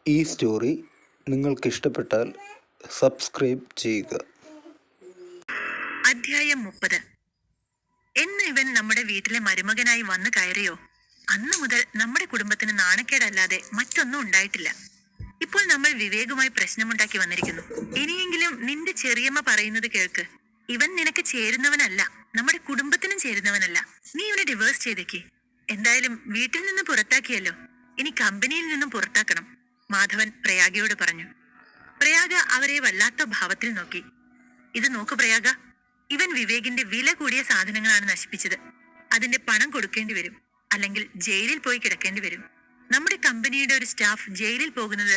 ഈ സ്റ്റോറി നിങ്ങൾക്ക് ഇഷ്ടപ്പെട്ടാൽ സബ്സ്ക്രൈബ് ചെയ്യുക. അധ്യായം 30. എന്ന് ഇവൻ നമ്മുടെ വീട്ടിലെ മരുമകനായി വന്നു കയറിയോ അന്നു മുതൽ നമ്മുടെ കുടുംബത്തിന് നാണക്കേടല്ലാതെ മറ്റൊന്നും ഉണ്ടായിട്ടില്ല. ഇപ്പോൾ നമ്മൾ വിവേകുമായി പ്രശ്നമുണ്ടാക്കി വന്നിരിക്കുന്നു. ഇനിയെങ്കിലും നിന്റെ ചെറിയമ്മ പറയുന്നത് കേൾക്ക്. ഇവൻ നിനക്ക് ചേരുന്നവനല്ല, നമ്മുടെ കുടുംബത്തിനും ചേരുന്നവനല്ല. നീ ഇവനെ ഡിവേഴ്സ് ചെയ്തേക്ക്. എന്തായാലും വീട്ടിൽ നിന്ന് പുറത്താക്കിയല്ലോ, ഇനി കമ്പനിയിൽ നിന്നും പുറത്താക്കണം, മാധവൻ പ്രയാഗയോട് പറഞ്ഞു. പ്രയാഗ അവരെ വല്ലാത്ത ഭാവത്തിൽ നോക്കി. ഇത് നോക്കു പ്രയാഗ, ഇവൻ വിവേകിന്റെ വില കൂടിയ സാധനങ്ങളാണ് നശിപ്പിച്ചത്. അതിന്റെ പണം കൊടുക്കേണ്ടി വരും, അല്ലെങ്കിൽ ജയിലിൽ പോയി കിടക്കേണ്ടി വരും. നമ്മുടെ കമ്പനിയുടെ ഒരു സ്റ്റാഫ് ജയിലിൽ പോകുന്നത്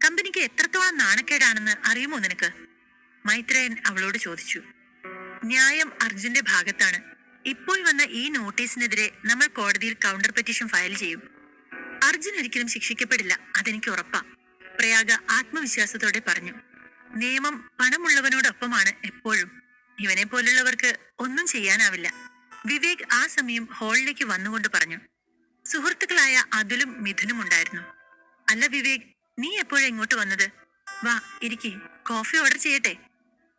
കമ്പനിക്ക് എത്രത്തോളം നാണക്കേടാണെന്ന് അറിയുമോ നിനക്ക്? മൈത്രേയൻ അവളോട് ചോദിച്ചു. ന്യായം അർജുന്റെ ഭാഗത്താണ്. ഇപ്പോൾ വന്ന ഈ നോട്ടീസിനെതിരെ നമ്മൾ കോടതിയിൽ കൗണ്ടർ പെറ്റീഷൻ ഫയൽ ചെയ്യും. അർജുൻ ഒരിക്കലും ശിക്ഷിക്കപ്പെടില്ല, അതെനിക്ക് ഉറപ്പാ, പ്രയാഗ ആത്മവിശ്വാസത്തോടെ പറഞ്ഞു. നിയമം പണമുള്ളവനോടൊപ്പമാണ് എപ്പോഴും. ഇവനെ പോലുള്ളവർക്ക് ഒന്നും ചെയ്യാനാവില്ല. വിവേക് ആ സമയം ഹാളിലേക്ക് വന്നുകൊണ്ട് പറഞ്ഞു. സുഹൃത്തുക്കളായ അതുലും മിഥുനും ഉണ്ടായിരുന്നു. അല്ല വിവേക്, നീ എപ്പോഴാ ഇങ്ങോട്ട് വന്നത്? വാ ഇരിക്കി, കോഫി ഓർഡർ ചെയ്യട്ടെ?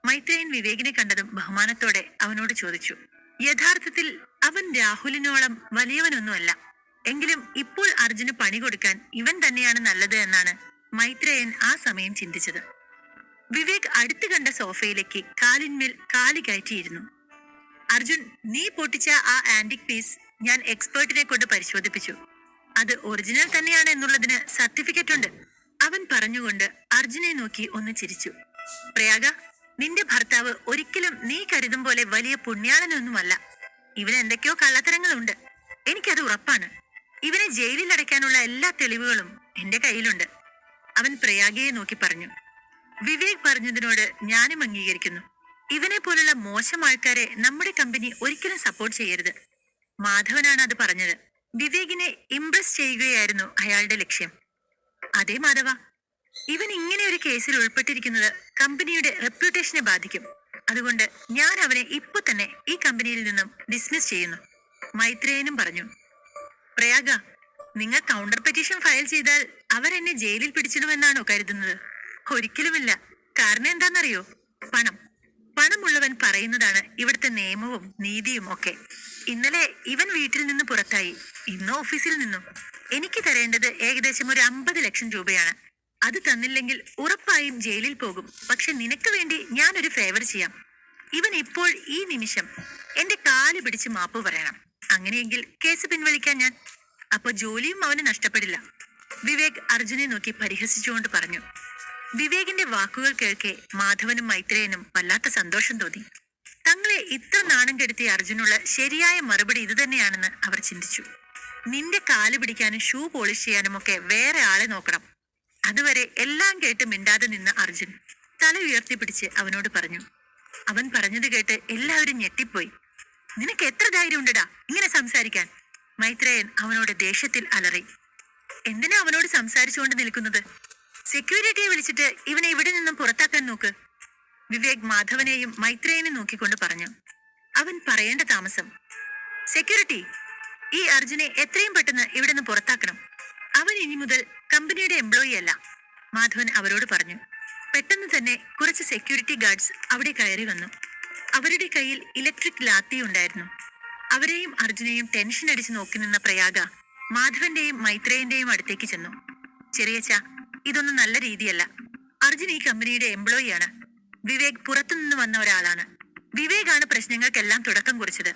മൈത്രേയൻ വിവേകിനെ കണ്ടതും ബഹുമാനത്തോടെ അവനോട് ചോദിച്ചു. യഥാർത്ഥത്തിൽ അവൻ രാഹുലിനോളം വലിയവനൊന്നുമല്ല. എങ്കിലും ഇപ്പോൾ അർജുന് പണി കൊടുക്കാൻ ഇവൻ തന്നെയാണ് നല്ലത് എന്നാണ് മൈത്രേയൻ ആ സമയം ചിന്തിച്ചത്. വിവേക് അടുത്ത് കണ്ട സോഫയിലേക്ക് കാലിന്മേൽ കാലി കയറ്റിയിരുന്നു. അർജുൻ, നീ പൊട്ടിച്ച ആ ആന്റിക് പീസ് ഞാൻ എക്സ്പേർട്ടിനെ കൊണ്ട് പരിശോധിപ്പിച്ചു. അത് ഒറിജിനൽ തന്നെയാണ് എന്നുള്ളതിന് സർട്ടിഫിക്കറ്റ് ഉണ്ട്, അവൻ പറഞ്ഞുകൊണ്ട് അർജുനെ നോക്കി ഒന്ന് ചിരിച്ചു. പ്രയാഗ, നിന്റെ ഭർത്താവ് ഒരിക്കലും നീ കരുതും പോലെ വലിയ പുണ്യാളനൊന്നുമല്ല. ഇവന് എന്തൊക്കെയോ കള്ളത്തരങ്ങളുണ്ട്, എനിക്കത് ഉറപ്പാണ്. ഇവനെ ജയിലിൽ അടയ്ക്കാനുള്ള എല്ലാ തെളിവുകളും എന്റെ കയ്യിലുണ്ട്, അവൻ പ്രയാഗയെ നോക്കി പറഞ്ഞു. വിവേക് പറഞ്ഞതിനോട് ഞാനും അംഗീകരിക്കുന്നു. ഇവനെ പോലുള്ള മോശം ആൾക്കാരെ നമ്മുടെ കമ്പനി ഒരിക്കലും സപ്പോർട്ട് ചെയ്യരുത്. മാധവനാണ് അത് പറഞ്ഞത്. വിവേകിനെ ഇംപ്രസ് ചെയ്യുകയായിരുന്നു അയാളുടെ ലക്ഷ്യം. അതേ മാധവ, ഇവൻ ഇങ്ങനെ ഒരു കേസിൽ ഉൾപ്പെട്ടിരിക്കുന്നത് കമ്പനിയുടെ റെപ്യൂട്ടേഷനെ ബാധിക്കും. അതുകൊണ്ട് ഞാൻ അവനെ ഇപ്പൊ തന്നെ ഈ കമ്പനിയിൽ നിന്നും ഡിസ്മിസ് ചെയ്യുന്നു, മൈത്രേയനും പറഞ്ഞു. പ്രയാഗ, നിങ്ങൾ കൗണ്ടർ പെറ്റീഷൻ ഫയൽ ചെയ്താൽ അവരെന്നെ ജയിലിൽ പിടിച്ചിടുമെന്നാണോ കരുതുന്നത്? ഒരിക്കലുമില്ല. കാരണം എന്താണെന്നറിയോ? പണമുള്ളവൻ പറയുന്നതാണ് ഇവിടുത്തെ നിയമവും നീതിയും ഒക്കെ. ഇന്നലെ ഇവൻ വീട്ടിൽ നിന്ന് പുറത്തായി, ഇന്ന് ഓഫീസിൽ നിന്നും. എനിക്ക് തരേണ്ടത് ഏകദേശം ഒരു 50 ലക്ഷം രൂപയാണ്. അത് തന്നില്ലെങ്കിൽ ഉറപ്പായും ജയിലിൽ പോകും. പക്ഷെ നിനക്ക് വേണ്ടി ഞാനൊരു ഫേവർ ചെയ്യാം. ഇവൻ ഇപ്പോൾ ഈ നിമിഷം എന്റെ കാല് പിടിച്ച് മാപ്പ് പറയണം. അങ്ങനെയെങ്കിൽ കേസ് പിൻവലിക്കാൻ ഞാൻ. അപ്പൊ ജോലിയും അവന് നഷ്ടപ്പെടില്ല, വിവേക് അർജുനെ നോക്കി പരിഹസിച്ചുകൊണ്ട് പറഞ്ഞു. വിവേകിന്റെ വാക്കുകൾ കേൾക്കെ മാധവനും മൈത്രേയനും വല്ലാത്ത സന്തോഷം തോന്നി. തങ്ങളെ ഇത്ര നാണം കെടുത്തിയ അർജുനുള്ള ശരിയായ മറുപടി ഇതുതന്നെയാണെന്ന് അവർ ചിന്തിച്ചു. നിന്റെ കാല് പിടിക്കാനും ഷൂ പോളിഷ് ചെയ്യാനും ഒക്കെ വേറെ ആളെ നോക്കണം. അതുവരെ എല്ലാം കേട്ട് മിണ്ടാതെ നിന്ന അർജുൻ തല ഉയർത്തിപ്പിടിച്ച് അവനോട് പറഞ്ഞു. അവൻ പറഞ്ഞത് കേട്ട് എല്ലാവരും ഞെട്ടിപ്പോയി. നിനക്ക് എത്ര ധൈര്യം ഉണ്ടടാ ഇങ്ങനെ സംസാരിക്കാൻ? മൈത്രേയൻ അവനോട് ദേഷ്യത്തിൽ അലറി. എന്തിനാ അവനോട് സംസാരിച്ചുകൊണ്ട് നിൽക്കുന്നത്? സെക്യൂരിറ്റിയെ വിളിച്ചിട്ട് ഇവനെ ഇവിടെ നിന്നും പുറത്താക്കാൻ നോക്ക്, വിവേക് മാധവനെയും മൈത്രേയനെ നോക്കിക്കൊണ്ട് പറഞ്ഞു. അവൻ പറയേണ്ട താമസം. സെക്യൂരിറ്റി, ഈ അർജുനെ എത്രയും പെട്ടെന്ന് ഇവിടെ നിന്ന് പുറത്താക്കണം. അവൻ ഇനി മുതൽ കമ്പനിയുടെ എംപ്ലോയി അല്ല, മാധവൻ അവരോട് പറഞ്ഞു. പെട്ടെന്ന് തന്നെ കുറച്ച് സെക്യൂരിറ്റി ഗാർഡ്സ് അവിടെ കയറി വന്നു. അവരുടെ കയ്യിൽ ഇലക്ട്രിക് ലാത്തി ഉണ്ടായിരുന്നു. അവരെയും അർജുനെയും ടെൻഷൻ അടിച്ച് നോക്കി നിന്ന പ്രയാഗ മാധവന്റെയും മൈത്രേയന്റെയും അടുത്തേക്ക് ചെന്നു. ചെറിയച്ച, ഇതൊന്നും നല്ല രീതിയല്ല. അർജുൻ ഈ കമ്പനിയുടെ എംപ്ലോയി ആണ്. വിവേക് പുറത്തുനിന്ന് വന്ന ഒരാളാണ്. വിവേകാണ് പ്രശ്നങ്ങൾക്കെല്ലാം തുടക്കം കുറിച്ചത്.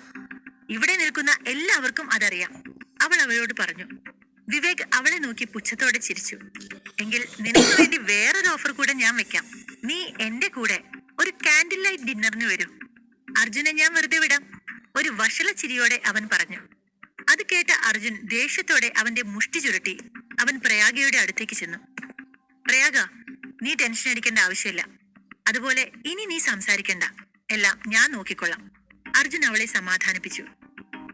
ഇവിടെ നിൽക്കുന്ന എല്ലാവർക്കും അതറിയാം, അവൾ അവളോട് പറഞ്ഞു. വിവേക് അവളെ നോക്കി പുച്ഛത്തോടെ ചിരിച്ചു. എങ്കിൽ നിനക്ക് വേണ്ടി വേറൊരു ഓഫർ കൂടെ ഞാൻ വെക്കാം. നീ എന്റെ കൂടെ ഒരു കാൻഡിൽ ലൈറ്റ് ഡിന്നറിന് വരൂ. അർജുനെ ഞാൻ വെറുതെ വിടാം, ഒരു വഷള ചിരിയോടെ അവൻ പറഞ്ഞു. അത് കേട്ട അർജുൻ ദേഷ്യത്തോടെ അവന്റെ മുഷ്ടി ചുരുട്ടി അവൻ പ്രയാഗയുടെ അടുത്തേക്ക് ചെന്നു. പ്രയാഗ, നീ ടെൻഷൻ അടിക്കേണ്ട ആവശ്യമില്ല. അതുപോലെ ഇനി നീ സംസാരിക്കണ്ട, എല്ലാം ഞാൻ നോക്കിക്കൊള്ളാം, അർജുൻ അവളെ സമാധാനിപ്പിച്ചു.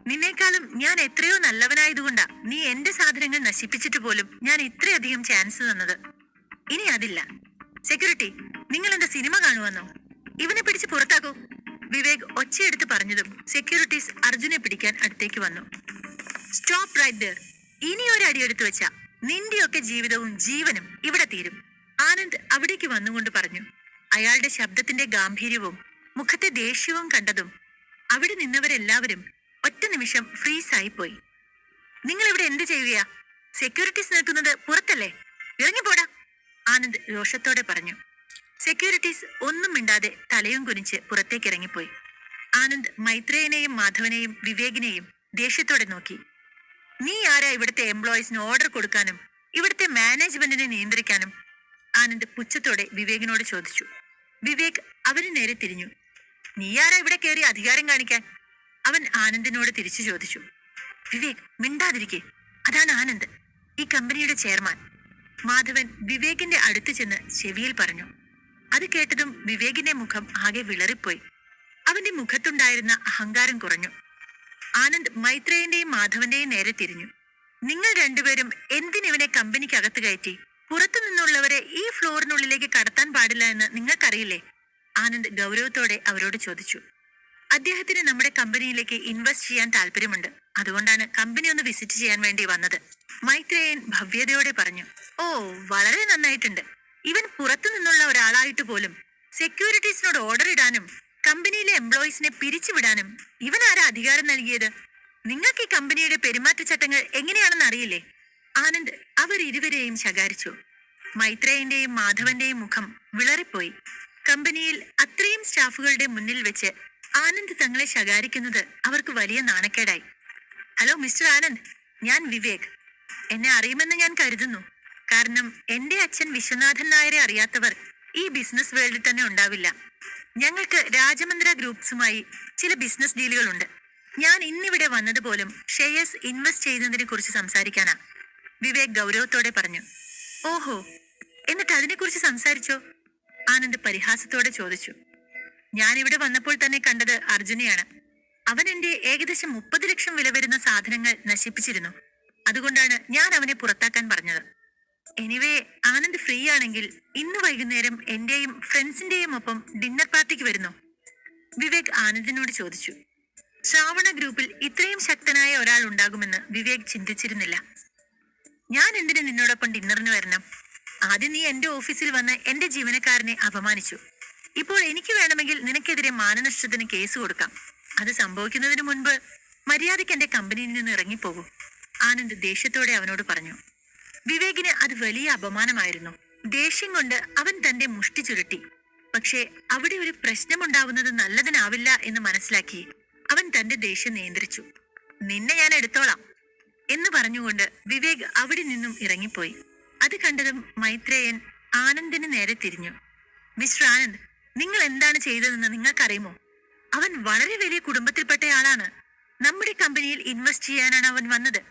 നിന്നേക്കാളും ഞാൻ എത്രയോ നല്ലവനായതുകൊണ്ടാ നീ എന്റെ സാധനങ്ങൾ നശിപ്പിച്ചിട്ട് പോലും ഞാൻ ഇത്രയധികം ചാൻസ് തന്നത്. ഇനി അതില്ല. സെക്യൂരിറ്റി, നിങ്ങൾ എന്താ സിനിമ കാണുവന്നോ? ഇവനെ പിടിച്ച് പുറത്താക്കൂ, വിവേക് ഒച്ചയെടുത്ത് പറഞ്ഞതും സെക്യൂരിറ്റീസ് അർജുനെ പിടിക്കാൻ അടുത്തേക്ക് വന്നു. Stop right there. ഇനി ഒരു അടിയെടുത്ത് വെച്ച നിന്റെയൊക്കെ ജീവിതവും ജീവനും ഇവിടെ തീരും. ആനന്ദ് അവിടേക്ക് വന്നുകൊണ്ട് പറഞ്ഞു. അയാളുടെ ശബ്ദത്തിന്റെ ഗാംഭീര്യവും മുഖത്തെ ദേഷ്യവും കണ്ടതും അവിടെ നിന്നവരെല്ലാവരും ഒറ്റ നിമിഷം ഫ്രീസായി പോയി. നിങ്ങൾ ഇവിടെ എന്ത് ചെയ്യുകയാ? സെക്യൂരിറ്റീസ് നിൽക്കുന്നത് പുറത്തല്ലേ? ഇറങ്ങിപ്പോടാ, ആനന്ദ് രോഷത്തോടെ പറഞ്ഞു. സെക്യൂരിറ്റീസ് ഒന്നും മിണ്ടാതെ തലയും കുനിച്ച് പുറത്തേക്ക് ഇറങ്ങിപ്പോയി. ആനന്ദ് മൈത്രേയനെയും മാധവനെയും വിവേകിനെയും ദേഷ്യത്തോടെ നോക്കി. നീ ആരാ ഇവിടുത്തെ എംപ്ലോയീസിന് ഓർഡർ കൊടുക്കാനും ഇവിടുത്തെ മാനേജ്മെന്റിനെ നിയന്ത്രിക്കാനും? ആനന്ദ് പുച്ഛത്തോടെ വിവേകിനോട് ചോദിച്ചു. വിവേക് അവന് നേരെ തിരിഞ്ഞു. നീ ആരാ ഇവിടെ കയറി അധികാരം കാണിക്കാൻ? അവൻ ആനന്ദിനോട് തിരിച്ചു ചോദിച്ചു. വിവേക് മിണ്ടാതിരിക്കെ, അതാണ് ആനന്ദ്, ഈ കമ്പനിയുടെ ചെയർമാൻ. മാധവൻ വിവേകിന്റെ അടുത്ത് ചെന്ന് ചെവിയിൽ പറഞ്ഞു. അത് കേട്ടതും വിവേകിന്റെ മുഖം ആകെ വിളറിപ്പോയി. അവന്റെ മുഖത്തുണ്ടായിരുന്ന അഹങ്കാരം കുറഞ്ഞു. ആനന്ദ് മൈത്രേയന്റെയും മാധവന്റെയും നേരെ തിരിഞ്ഞു. നിങ്ങൾ രണ്ടുപേരും എന്തിനിവനെ കമ്പനിക്കകത്ത് കയറ്റി? പുറത്തു നിന്നുള്ളവരെ ഈ ഫ്ലോറിനുള്ളിലേക്ക് കടത്താൻ പാടില്ല എന്ന് നിങ്ങൾക്കറിയില്ലേ? ആനന്ദ് ഗൗരവത്തോടെ അവരോട് ചോദിച്ചു. അദ്ദേഹത്തിന് നമ്മുടെ കമ്പനിയിലേക്ക് ഇൻവെസ്റ്റ് ചെയ്യാൻ താല്പര്യമുണ്ട്. അതുകൊണ്ടാണ് കമ്പനി ഒന്ന് വിസിറ്റ് ചെയ്യാൻ വേണ്ടി വന്നത്. മൈത്രേയൻ ഭവ്യതയോടെ പറഞ്ഞു. ഓ, വളരെ നന്നായിട്ടുണ്ട്. ഇവൻ പുറത്തു നിന്നുള്ള ഒരാളായിട്ട് പോലും സെക്യൂരിറ്റീസിനോട് ഓർഡർ ഇടാനും കമ്പനിയിലെ എംപ്ലോയീസിനെ പിരിച്ചുവിടാനും ഇവൻ ആരാ അധികാരം നൽകിയത്? നിങ്ങൾക്ക് ഈ കമ്പനിയുടെ പെരുമാറ്റച്ചട്ടങ്ങൾ എങ്ങനെയാണെന്ന് അറിയില്ലേ? ആനന്ദ് അവരിരുവരെയും ശകാരിച്ചു. മൈത്രേയന്റെയും മാധവന്റെയും മുഖം വിളറിപ്പോയി. കമ്പനിയിൽ അത്രയും സ്റ്റാഫുകളുടെ മുന്നിൽ വെച്ച് ആനന്ദ് തങ്ങളെ ശകാരിക്കുന്നത് അവർക്ക് വലിയ നാണക്കേടായി. ഹലോ മിസ്റ്റർ ആനന്ദ്, ഞാൻ വിവേക്. എന്നെ അറിയുമെന്ന് ഞാൻ കരുതുന്നു. കാരണം എന്റെ അച്ഛൻ വിശ്വനാഥൻ നായരെ അറിയാത്തവർ ഈ ബിസിനസ് വേൾഡിൽ തന്നെ ഉണ്ടാവില്ല. ഞങ്ങൾക്ക് രാജമന്ദ്ര ഗ്രൂപ്പ്സുമായി ചില ബിസിനസ് ഡീലുകളുണ്ട്. ഞാൻ ഇന്നിവിടെ വന്നതുപോലും ഷെയർസ് ഇൻവെസ്റ്റ് ചെയ്യുന്നതിനെ കുറിച്ച് സംസാരിക്കാനാ, വിവേക് ഗൗരവത്തോടെ പറഞ്ഞു. ഓഹോ, എന്നിട്ട് അതിനെക്കുറിച്ച് സംസാരിച്ചോ? ആനന്ദ് പരിഹാസത്തോടെ ചോദിച്ചു. ഞാൻ ഇവിടെ വന്നപ്പോൾ തന്നെ കണ്ടത് അർജുനെയാണ്. അവൻ എന്റെ ഏകദേശം 30 ലക്ഷം വില വരുന്ന സാധനങ്ങൾ നശിപ്പിച്ചിരുന്നു. അതുകൊണ്ടാണ് ഞാൻ അവനെ പുറത്താക്കാൻ പറഞ്ഞത്. എനിവേ, ആനന്ദ് ഫ്രീ ആണെങ്കിൽ ഇന്ന് വൈകുന്നേരം എന്റെയും ഫ്രണ്ട്സിന്റെയും ഒപ്പം ഡിന്നർ പാർട്ടിക്ക് വരുന്നു, വിവേക് ആനന്ദിനോട് ചോദിച്ചു. ശ്രാവണ ഗ്രൂപ്പിൽ ഇത്രയും ശക്തനായ ഒരാൾ ഉണ്ടാകുമെന്ന് വിവേക് ചിന്തിച്ചിരുന്നില്ല. ഞാൻ എന്തിനു നിന്നോടൊപ്പം ഡിന്നറിന് വരണം? ആദ്യം നീ എന്റെ ഓഫീസിൽ വന്ന് എന്റെ ജീവനക്കാരനെ അപമാനിച്ചു. ഇപ്പോൾ എനിക്ക് വേണമെങ്കിൽ നിനക്കെതിരെ മാനനഷ്ടത്തിന് കേസ് കൊടുക്കാം. അത് സംഭവിക്കുന്നതിന് മുൻപ് മര്യാദയ്ക്ക് എന്റെ കമ്പനിയിൽ നിന്ന് ഇറങ്ങിപ്പോകൂ, ആനന്ദ് ദേഷ്യത്തോടെ അവനോട് പറഞ്ഞു. വിവേകിന് അത് വലിയ അപമാനമായിരുന്നു. ദേഷ്യം കൊണ്ട് അവൻ തന്റെ മുഷ്ടി ചുരുട്ടി. പക്ഷേ അവിടെ ഒരു പ്രശ്നമുണ്ടാവുന്നത് നല്ലതിനാവില്ല എന്ന് മനസ്സിലാക്കി അവൻ തന്റെ ദേഷ്യം നിയന്ത്രിച്ചു. നിന്നെ ഞാൻ എടുത്തോളാം എന്ന് പറഞ്ഞുകൊണ്ട് വിവേക് അവിടെ നിന്നും ഇറങ്ങിപ്പോയി. അത് കണ്ടതും മൈത്രേയൻ ആനന്ദിന് നേരെ തിരിഞ്ഞു. മിസ്റ്റർ ആനന്ദ്, നിങ്ങൾ എന്താണ് ചെയ്തതെന്ന് നിങ്ങൾക്കറിയുമോ? അവൻ വളരെ വലിയ കുടുംബത്തിൽപ്പെട്ടയാളാണ്. നമ്മുടെ കമ്പനിയിൽ ഇൻവെസ്റ്റ് ചെയ്യാനാണ് അവൻ വന്നത്.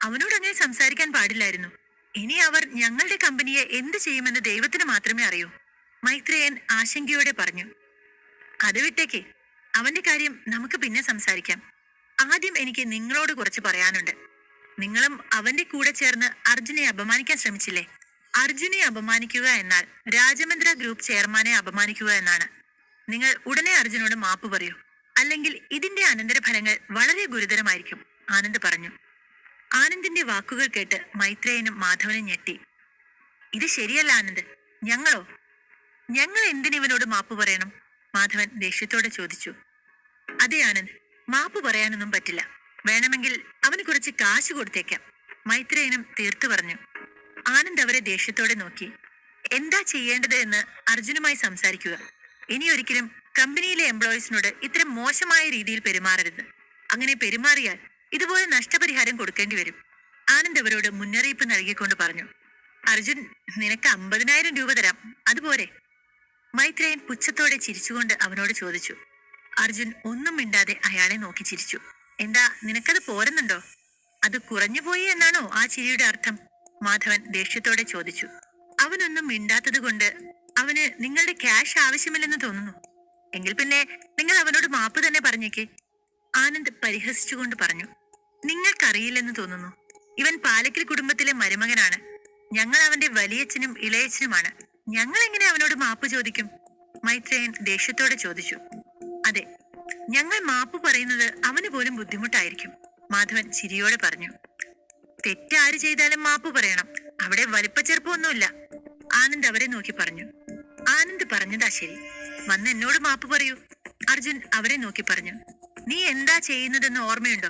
അവനോട് അങ്ങനെ സംസാരിക്കാൻ പാടില്ലായിരുന്നു. ഇനി അവർ ഞങ്ങളുടെ കമ്പനിയെ എന്ത് ചെയ്യുമെന്ന് ദൈവത്തിന് മാത്രമേ അറിയൂ, മൈത്രേയൻ ആശങ്കയോടെ പറഞ്ഞു. അത് വിട്ടേക്ക്, അവന്റെ കാര്യം നമുക്ക് പിന്നെ സംസാരിക്കാം. ആദ്യം എനിക്ക് നിങ്ങളോട് കുറച്ച് പറയാനുണ്ട്. നിങ്ങളും അവന്റെ കൂടെ ചേർന്ന് അർജുനെ അപമാനിക്കാൻ ശ്രമിച്ചില്ലേ? അർജുനെ അപമാനിക്കുക എന്നാൽ രാജമന്ദ്ര ഗ്രൂപ്പ് ചെയർമാനെ അപമാനിക്കുക എന്നാണ്. നിങ്ങൾ ഉടനെ അർജുനോട് മാപ്പ് പറയൂ, അല്ലെങ്കിൽ ഇതിന്റെ അനന്തരഫലങ്ങൾ വളരെ ഗുരുതരമായിരിക്കും, ആനന്ദ് പറഞ്ഞു. ആനന്ദിന്റെ വാക്കുകൾ കേട്ട് മൈത്രേയനും മാധവനും ഞെട്ടി. ഇത് ശരിയല്ല ആനന്ദ്. ഞങ്ങൾ എന്തിനിവനോട് മാപ്പ് പറയണം? മാധവൻ ദേഷ്യത്തോടെ ചോദിച്ചു. അതെ ആനന്ദ്, മാപ്പ് പറയാനൊന്നും പറ്റില്ല. വേണമെങ്കിൽ അവന് കുറച്ച് കാശ് കൊടുത്തേക്കാം, മൈത്രേയനും തീർത്തു പറഞ്ഞു. ആനന്ദ് അവരെ ദേഷ്യത്തോടെ നോക്കി. എന്താ ചെയ്യേണ്ടത് എന്ന് അർജുനുമായി സംസാരിക്കുക. ഇനിയൊരിക്കലും കമ്പനിയിലെ എംപ്ലോയീസിനോട് ഇത്തരം മോശമായ രീതിയിൽ പെരുമാറരുത്. അങ്ങനെ പെരുമാറിയാൽ ഇതുപോലെ നഷ്ടപരിഹാരം കൊടുക്കേണ്ടി വരും, ആനന്ദ് അവരോട് മുന്നറിയിപ്പ് നൽകിക്കൊണ്ട് പറഞ്ഞു. അർജുൻ, നിനക്ക് 50,000 രൂപ തരാം, അതുപോലെ? മൈത്രേയൻ പുച്ഛത്തോടെ ചിരിച്ചുകൊണ്ട് അവനോട് ചോദിച്ചു. അർജുൻ ഒന്നും മിണ്ടാതെ അയാളെ നോക്കി ചിരിച്ചു. എന്താ, നിനക്കത് പോരുന്നുണ്ടോ? അത് കുറഞ്ഞുപോയി എന്നാണോ ആ ചിരിയുടെ അർത്ഥം? മാധവൻ ദേഷ്യത്തോടെ ചോദിച്ചു. അവനൊന്നും മിണ്ടാത്തത് കൊണ്ട് അവന് നിങ്ങളുടെ ക്യാഷ് ആവശ്യമില്ലെന്ന് തോന്നുന്നു. എങ്കിൽ പിന്നെ നിങ്ങൾ അവനോട് മാപ്പ് തന്നെ പറഞ്ഞേക്കേ, ആനന്ദ് പരിഹസിച്ചുകൊണ്ട് പറഞ്ഞു. നിങ്ങൾക്കറിയില്ലെന്ന് തോന്നുന്നു. ഇവൻ പാലക്കൽ കുടുംബത്തിലെ മരുമകനാണ്. ഞങ്ങൾ അവന്റെ വലിയച്ഛനും ഇളയച്ഛനുമാണ്. ഞങ്ങൾ എങ്ങനെ അവനോട് മാപ്പ് ചോദിക്കും? മൈത്രേയൻ ദേഷ്യത്തോടെ ചോദിച്ചു. അതെ, ഞങ്ങൾ മാപ്പ് പറയുന്നത് അവന് പോലും ബുദ്ധിമുട്ടായിരിക്കും, മാധവൻ ചിരിയോടെ പറഞ്ഞു. തെറ്റ് ആര് ചെയ്താലും മാപ്പ് പറയണം. അവിടെ വലിപ്പച്ചെറുപ്പമൊന്നുമില്ല. ആനന്ദ് അവരെ നോക്കി പറഞ്ഞു. ആനന്ദ് പറഞ്ഞതാ ശരി. വന്ന് എന്നോട് മാപ്പ് പറയൂ. അർജുൻ അവരെ നോക്കി പറഞ്ഞു. നീ എന്താ ചെയ്യുന്നതെന്ന് ഓർമ്മയുണ്ടോ?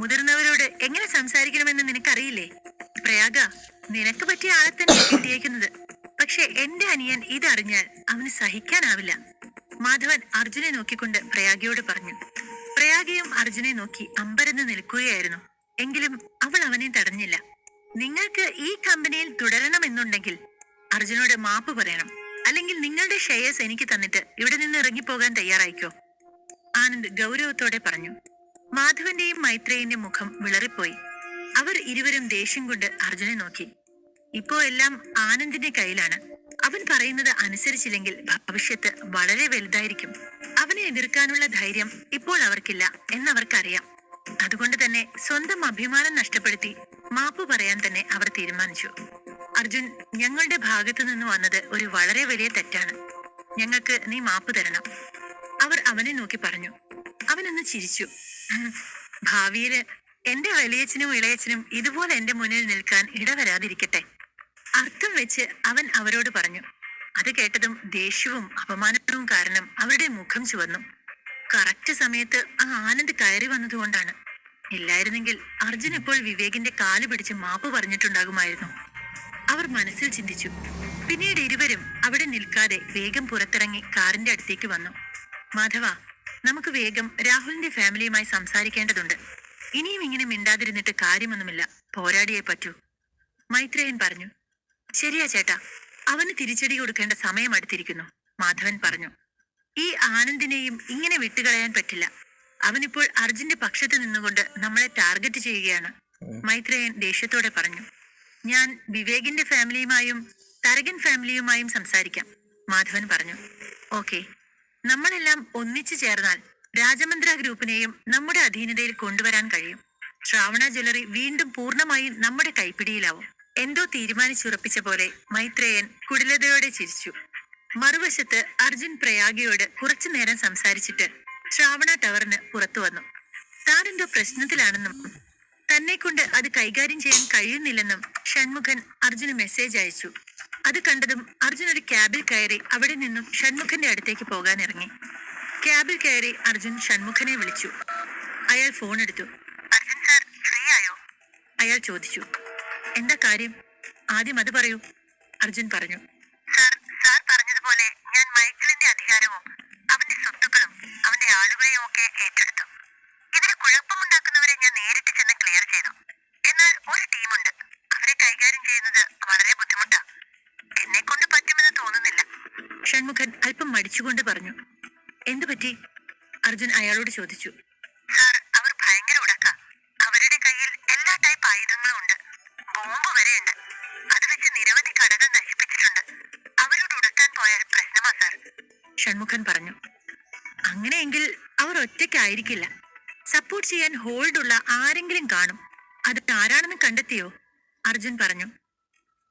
മുതിർന്നവരോട് എങ്ങനെ സംസാരിക്കണമെന്ന് നിനക്കറിയില്ലേ? പ്രയാഗ, നിനക്ക് പറ്റിയ ആളെ തന്നെ കിട്ടിയേക്കുന്നത്. പക്ഷെ എന്റെ അനിയൻ ഇതറിഞ്ഞാൽ അവന് സഹിക്കാനാവില്ല. മാധവൻ അർജുനെ നോക്കിക്കൊണ്ട് പ്രയാഗയോട് പറഞ്ഞു. പ്രയാഗയും അർജുനെ നോക്കി അമ്പരന്ന് നിൽക്കുകയായിരുന്നു. എങ്കിലും അവൾ അവനെ തടഞ്ഞില്ല. നിങ്ങൾക്ക് ഈ കമ്പനിയിൽ തുടരണമെന്നുണ്ടെങ്കിൽ അർജുനോട് മാപ്പ് പറയണം. അല്ലെങ്കിൽ നിങ്ങളുടെ ഷെയർസ് എനിക്ക് തന്നിട്ട് ഇവിടെ നിന്ന് ഇറങ്ങിപ്പോകാൻ തയ്യാറായിക്കോ. ആനന്ദ് ഗൗരവത്തോടെ പറഞ്ഞു. മാധവന്റെയും മൈത്രേയന്റെ മുഖം വിളറിപ്പോയി. അവർ ഇരുവരും ദേഷ്യം കൊണ്ട് അർജുനെ നോക്കി. ഇപ്പോ എല്ലാം ആനന്ദിന്റെ കയ്യിലാണ്. അവൻ പറയുന്നത് അനുസരിച്ചില്ലെങ്കിൽ ഭവിഷ്യത്ത് വളരെ വലുതായിരിക്കും. അവനെ എതിർക്കാനുള്ള ധൈര്യം ഇപ്പോൾ അവർക്കില്ല എന്നവർക്കറിയാം. അതുകൊണ്ട് തന്നെ സ്വന്തം അഭിമാനം നഷ്ടപ്പെടുത്തി മാപ്പ് പറയാൻ തന്നെ അവർ തീരുമാനിച്ചു. അർജുൻ, ഞങ്ങളുടെ ഭാഗത്തു നിന്ന് വന്നത് ഒരു വളരെ വലിയ തെറ്റാണ്. ഞങ്ങൾക്ക് നീ മാപ്പ് തരണം. അവർ അവനെ നോക്കി പറഞ്ഞു. അവനൊന്ന് ചിരിച്ചു. ഭാവിയില് എന്റെ വലിയച്ഛനും ഇളയച്ഛനും ഇതുപോലെ എന്റെ മുന്നിൽ നിൽക്കാൻ ഇടവരാതിരിക്കട്ടെ. അർത്ഥം വെച്ച് അവൻ അവരോട് പറഞ്ഞു. അത് കേട്ടതും ദേഷ്യവും അപമാനവും കാരണം അവരുടെ മുഖം ചുവന്നു. കറക്റ്റ് സമയത്ത് ആ ആനന്ദ് കയറി വന്നതുകൊണ്ടാണ്. ഇല്ലായിരുന്നെങ്കിൽ അർജുൻ ഇപ്പോൾ വിവേകിന്റെ കാല് പിടിച്ച് മാപ്പ് പറഞ്ഞിട്ടുണ്ടാകുമായിരുന്നു. അവർ മനസ്സിൽ ചിന്തിച്ചു. പിന്നീട് ഇരുവരും അവിടെ നിൽക്കാതെ വേഗം പുറത്തിറങ്ങി കാറിന്റെ അടുത്തേക്ക് വന്നു. മാധവ, നമുക്ക് വേഗം രാഹുലിന്റെ ഫാമിലിയുമായി സംസാരിക്കേണ്ടതുണ്ട്. ഇനിയും ഇങ്ങനെ മിണ്ടാതിരുന്നിട്ട് കാര്യമൊന്നുമില്ല. പോരാടിയേ പറ്റൂ. മൈത്രേയൻ പറഞ്ഞു. ശരിയാ ചേട്ടാ, അവന് തിരിച്ചടി കൊടുക്കേണ്ട സമയം അടുത്തിരിക്കുന്നു. മാധവൻ പറഞ്ഞു. ഈ ആനന്ദിനെയും ഇങ്ങനെ വിട്ടുകളയാൻ പറ്റില്ല. അവനിപ്പോൾ അർജുന്റെ പക്ഷത്ത് നിന്നുകൊണ്ട് നമ്മളെ ടാർഗറ്റ് ചെയ്യുകയാണ്. മൈത്രേയൻ ദേഷ്യത്തോടെ പറഞ്ഞു. ഞാൻ വിവേകിന്റെ ഫാമിലിയുമായും തരകൻ ഫാമിലിയുമായും സംസാരിക്കാം. മാധവൻ പറഞ്ഞു. ഓക്കെ, നമ്മളെല്ലാം ഒന്നിച്ചു ചേർന്നാൽ രാജമന്ദ്ര ഗ്രൂപ്പിനെയും നമ്മുടെ അധീനതയിൽ കൊണ്ടുവരാൻ കഴിയും. ശ്രാവണ ജ്വല്ലറി വീണ്ടും പൂർണ്ണമായും നമ്മുടെ കൈപ്പിടിയിലാവും. എന്തോ തീരുമാനിച്ചുറപ്പിച്ച പോലെ മൈത്രേയൻ കുടിലതയോടെ ചിരിച്ചു. മറുവശത്ത് അർജുൻ പ്രയാഗയോട് കുറച്ചു നേരം സംസാരിച്ചിട്ട് ശ്രാവണ ടവറിന് പുറത്തു വന്നു. താനെന്തോ പ്രശ്നത്തിലാണെന്നും തന്നെ കൊണ്ട് അത് കൈകാര്യം ചെയ്യാൻ കഴിയുന്നില്ലെന്നും ഷൺമുഖൻ അർജുന് മെസ്സേജ് അയച്ചു. അത് കണ്ടതും അർജുൻ ഒരു ക്യാബിൽ കയറി അവിടെ നിന്നും ഷൺമുഖന്റെ അടുത്തേക്ക് പോകാൻ ഇറങ്ങി. ക്യാബിൽ കയറി അർജുൻ ഷൺമുഖനെ വിളിച്ചു. അയാൾ ഫോൺ എടുത്തു. അർജുൻ സാർ, ഫ്രീ ആയോ? അയാൾ ചോദിച്ചു. എന്താ കാര്യം? ആദ്യം അത് പറയൂ. അർജുൻ പറഞ്ഞു. സാർ പറഞ്ഞതുപോലെ ഞാൻ മൈക്കിളിന്റെ അധികാരവും അവന്റെ സ്വത്തുക്കളും അവന്റെ ആളുകളെയും ഒക്കെ ഏറ്റെടുത്തു. ഇതിന് കുഴപ്പമുണ്ടാക്കുന്നവരെ ഞാൻ നേരിട്ട് ചെന്ന് ക്ലിയർ ചെയ്തു. എന്നാൽ ഒരു ടീമുണ്ട്, അവരെ കൈകാര്യം ചെയ്യുന്നത് വളരെ ബുദ്ധിമുട്ടാണ്. എന്നെ കൊണ്ട് പറ്റുമെന്ന് തോന്നുന്നില്ല. ഷൺമുഖൻ അല്പം മടിച്ചുകൊണ്ട് പറഞ്ഞു. എന്തു പറ്റി? അർജുൻ അയാളോട് ചോദിച്ചു. സാർ, അവർ ഭയങ്കര ഉടക്ക. അവരുടെ കയ്യിൽ എല്ലാ ടൈപ്പ് ആയുധങ്ങളും ഉണ്ട്. ബോംബ് വരെയുണ്ട്. അത് വെച്ച് നിരവധി കടകൾ നശിപ്പിച്ചിട്ടുണ്ട്. അവരോട് ഉടക്കാൻ പോയാൽ പ്രശ്നമാ സാർ. ഷൺമുഖൻ പറഞ്ഞു. അങ്ങനെയെങ്കിൽ അവർ ഒറ്റയ്ക്കായിരിക്കില്ല. സപ്പോർട്ട് ചെയ്യാൻ ഹോൾഡുള്ള ആരെങ്കിലും കാണും. അത് ആരാണെന്ന് കണ്ടെത്തിയോ? അർജുൻ പറഞ്ഞു.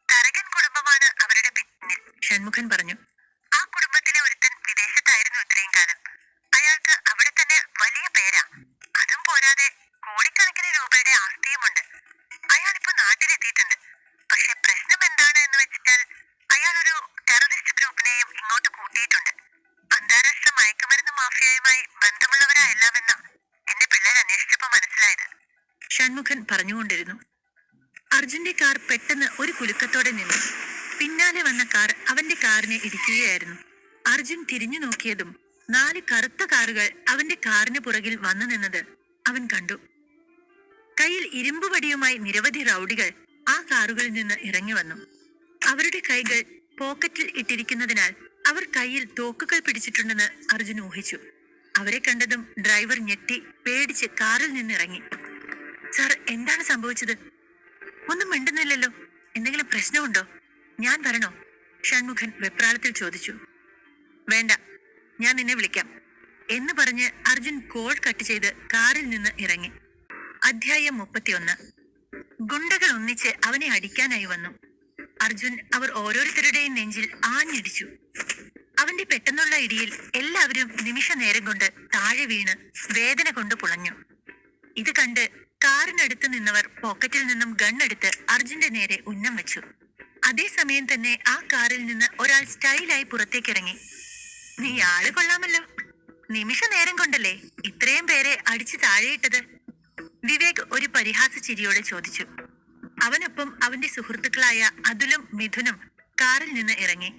തരകൻ കുടുംബമാണ് അവരുടെ പിന്നിൽ. ഷൺമുഖൻ പറഞ്ഞു. ആ കുടുംബത്തിലെ ഒരുത്തൻ വിദേശത്തായിരുന്നു ഇത്രയും കാലം. അയാൾക്ക് അവിടെ തന്നെ വലിയ പേരാ. അതും പോരാതെ കോടിക്കണക്കിന് രൂപയുടെ ആസ്തിയുമുണ്ട്. അയാളിപ്പോ നാട്ടിലെത്തിയിട്ടുണ്ട്. പക്ഷെ പ്രശ്നം എന്താണ് എന്ന് വെച്ചാൽ അയാൾ ഒരു ടെററിസ്റ്റ് ഗ്രൂപ്പിനെയും ഇങ്ങോട്ട് കൂട്ടിയിട്ടുണ്ട്. അന്താരാഷ്ട്ര മയക്കുമരുന്ന് മാഫിയയുമായി ബന്ധമുള്ളവരായെല്ലാമെന്നാ എന്റെ പിള്ളേർ അന്വേഷിച്ചപ്പോ മനസ്സിലായത്. ഷൺമുഖൻ പറഞ്ഞുകൊണ്ടിരുന്നു. അർജുന്റെ കാർ പെട്ടെന്ന് ഒരു കുലുക്കത്തോടെ നിന്നു. പിന്നാലെ വന്ന കാർ അവന്റെ കാറിനെ ഇടിക്കുകയായിരുന്നു. അർജുൻ തിരിഞ്ഞു നോക്കിയതും 4 കറുത്ത കാറുകൾ അവന്റെ കാറിന് പുറകിൽ വന്നു നിന്നത് അവൻ കണ്ടു. കയ്യിൽ ഇരുമ്പ് വടിയുമായി നിരവധി റൗഡികൾ ആ കാറുകളിൽ നിന്ന് ഇറങ്ങി വന്നു. അവരുടെ കൈകൾ പോക്കറ്റിൽ ഇട്ടിരിക്കുന്നതിനാൽ അവർ കയ്യിൽ തോക്കുകൾ പിടിച്ചിട്ടുണ്ടെന്ന് അർജുൻ ഊഹിച്ചു. അവരെ കണ്ടതും ഡ്രൈവർ ഞെട്ടി പേടിച്ച് കാറിൽ നിന്നിറങ്ങി. സാർ, എന്താണ് സംഭവിച്ചത്? ഒന്നും മിണ്ടുന്നില്ലല്ലോ. എന്തെങ്കിലും പ്രശ്നമുണ്ടോ? ഞാൻ വരണോ? ഷൺമുഖൻ വെപ്രാളത്തിൽ ചോദിച്ചു. വേണ്ട, ഞാൻ നിന്നെ വിളിക്കാം എന്ന് പറഞ്ഞ് അർജുൻ കോൾ കട്ട് ചെയ്ത് കാറിൽ നിന്ന് ഇറങ്ങി. അധ്യായം 31. ഗുണ്ടകൾ ഒന്നിച്ച് അവനെ അടിക്കാനായി വന്നു. അർജുൻ അവർ ഓരോരുത്തരുടെയും നെഞ്ചിൽ ആഞ്ഞിടിച്ചു. അവന്റെ പെട്ടെന്നുള്ള ഇടിയിൽ എല്ലാവരും നിമിഷ നേരം കൊണ്ട് താഴെ വീണ് വേദന കൊണ്ട് പുളഞ്ഞു. ഇത് കണ്ട് കാറിനടുത്ത് നിന്നവർ പോക്കറ്റിൽ നിന്നും ഗണ്ണെടുത്ത് അർജുന്റെ നേരെ ഉന്നം വെച്ചു. അതേസമയം തന്നെ ആ കാറിൽ നിന്ന് ഒരാൾ സ്റ്റൈലായി പുറത്തേക്കിറങ്ങി. നീ ആള് കൊള്ളാമല്ലോ, നിമിഷ നേരം കൊണ്ടല്ലേ ഇത്രയും പേരെ അടിച്ചു താഴെയിട്ടത്? വിവേക് ഒരു പരിഹാസ ചിരിയോടെ ചോദിച്ചു. അവനൊപ്പം അവന്റെ സുഹൃത്തുക്കളായ അതുലും മിഥുനും കാറിൽ നിന്ന് ഇറങ്ങി.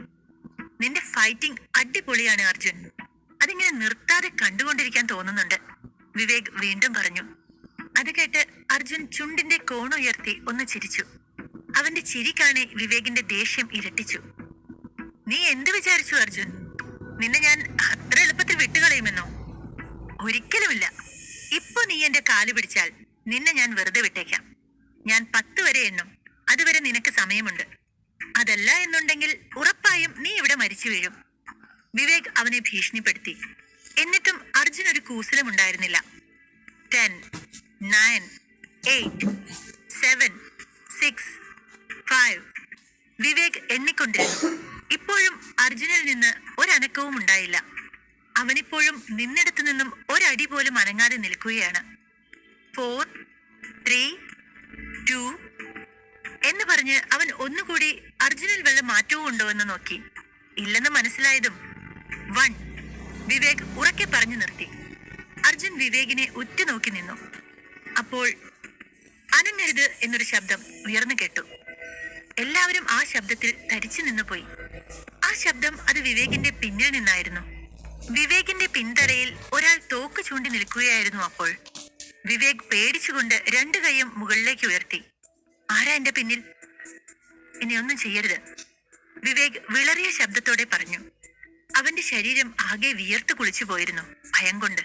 നിന്റെ ഫൈറ്റിംഗ് അടിപൊളിയാണ് അർജുൻ, അതിങ്ങനെ നിർത്താതെ കണ്ടുകൊണ്ടിരിക്കാൻ തോന്നുന്നുണ്ട്, വിവേക് വീണ്ടും പറഞ്ഞു. അത് കേട്ട് അർജുൻ ചുണ്ടിന്റെ കോണുയർത്തി ഒന്ന് ചിരിച്ചു. അവന്റെ ചിരി കാണെ വിവേകിന്റെ ദേഷ്യം ഇരട്ടിച്ചു. നീ എന്ത് വിചാരിച്ചു അർജുൻ? നിന്നെ ഞാൻ അത്ര എളുപ്പത്തിൽ വിട്ടുകളയുമെന്നോ? ഒരിക്കലുമില്ല. ഇപ്പൊ നീ എന്റെ കാല് പിടിച്ചാൽ നിന്നെ ഞാൻ വെറുതെ വിട്ടേക്കാം. ഞാൻ 10 വരെ എണ്ണും, അതുവരെ നിനക്ക് സമയമുണ്ട്. അതല്ല എന്നുണ്ടെങ്കിൽ ഉറപ്പായും നീ ഇവിടെ മരിച്ചു വീഴും, വിവേക് അവനെ ഭീഷണിപ്പെടുത്തി. എന്നിട്ടും അർജുൻ ഒരു കൂസലും ഉണ്ടായിരുന്നില്ല. 10, 9, 8, 7, 6, 5 വിവേക് എണ്ണിക്കൊണ്ടിരുന്നു. ഇപ്പോഴും അർജുനിൽ നിന്ന് ഒരനക്കവും ഉണ്ടായില്ല. അവനിപ്പോഴും നിന്നിടത്തു നിന്നും ഒരടി പോലും അനങ്ങാതെ നിൽക്കുകയാണ്. 4, 3, 2 എന്ന് പറഞ്ഞ് അവൻ ഒന്നുകൂടി അർജുനിൽ വല്ല മാറ്റവും ഉണ്ടോ എന്ന് നോക്കി. ഇല്ലെന്ന് മനസ്സിലായതും 1 വിവേക് ഉറക്കെ പറഞ്ഞു നിർത്തി. അർജുൻ വിവേകിനെ ഉറ്റുനോക്കി നിന്നു. അപ്പോൾ അനങ്ങരുത് എന്നൊരു ശബ്ദം ഉയർന്നു കേട്ടു. എല്ലാവരും ആ ശബ്ദത്തിൽ തരിച്ചു നിന്നുപോയി. ആ ശബ്ദം അത് വിവേകിന്റെ പിന്നിൽ നിന്നായിരുന്നു. വിവേകിന്റെ പിൻതരയിൽ ഒരാൾ തോക്ക് ചൂണ്ടി നിൽക്കുകയായിരുന്നു. അപ്പോൾ വിവേക് പേടിച്ചുകൊണ്ട് 2 കൈയും മുകളിലേക്ക് ഉയർത്തി. ആരാ എന്റെ പിന്നിൽ? ഇനി ഒന്നും ചെയ്യരുത്, വിവേക് വിളറിയ ശബ്ദത്തോടെ പറഞ്ഞു. അവന്റെ ശരീരം ആകെ വിയർത്ത് കുളിച്ചു പോയിരുന്നു ഭയം കൊണ്ട്.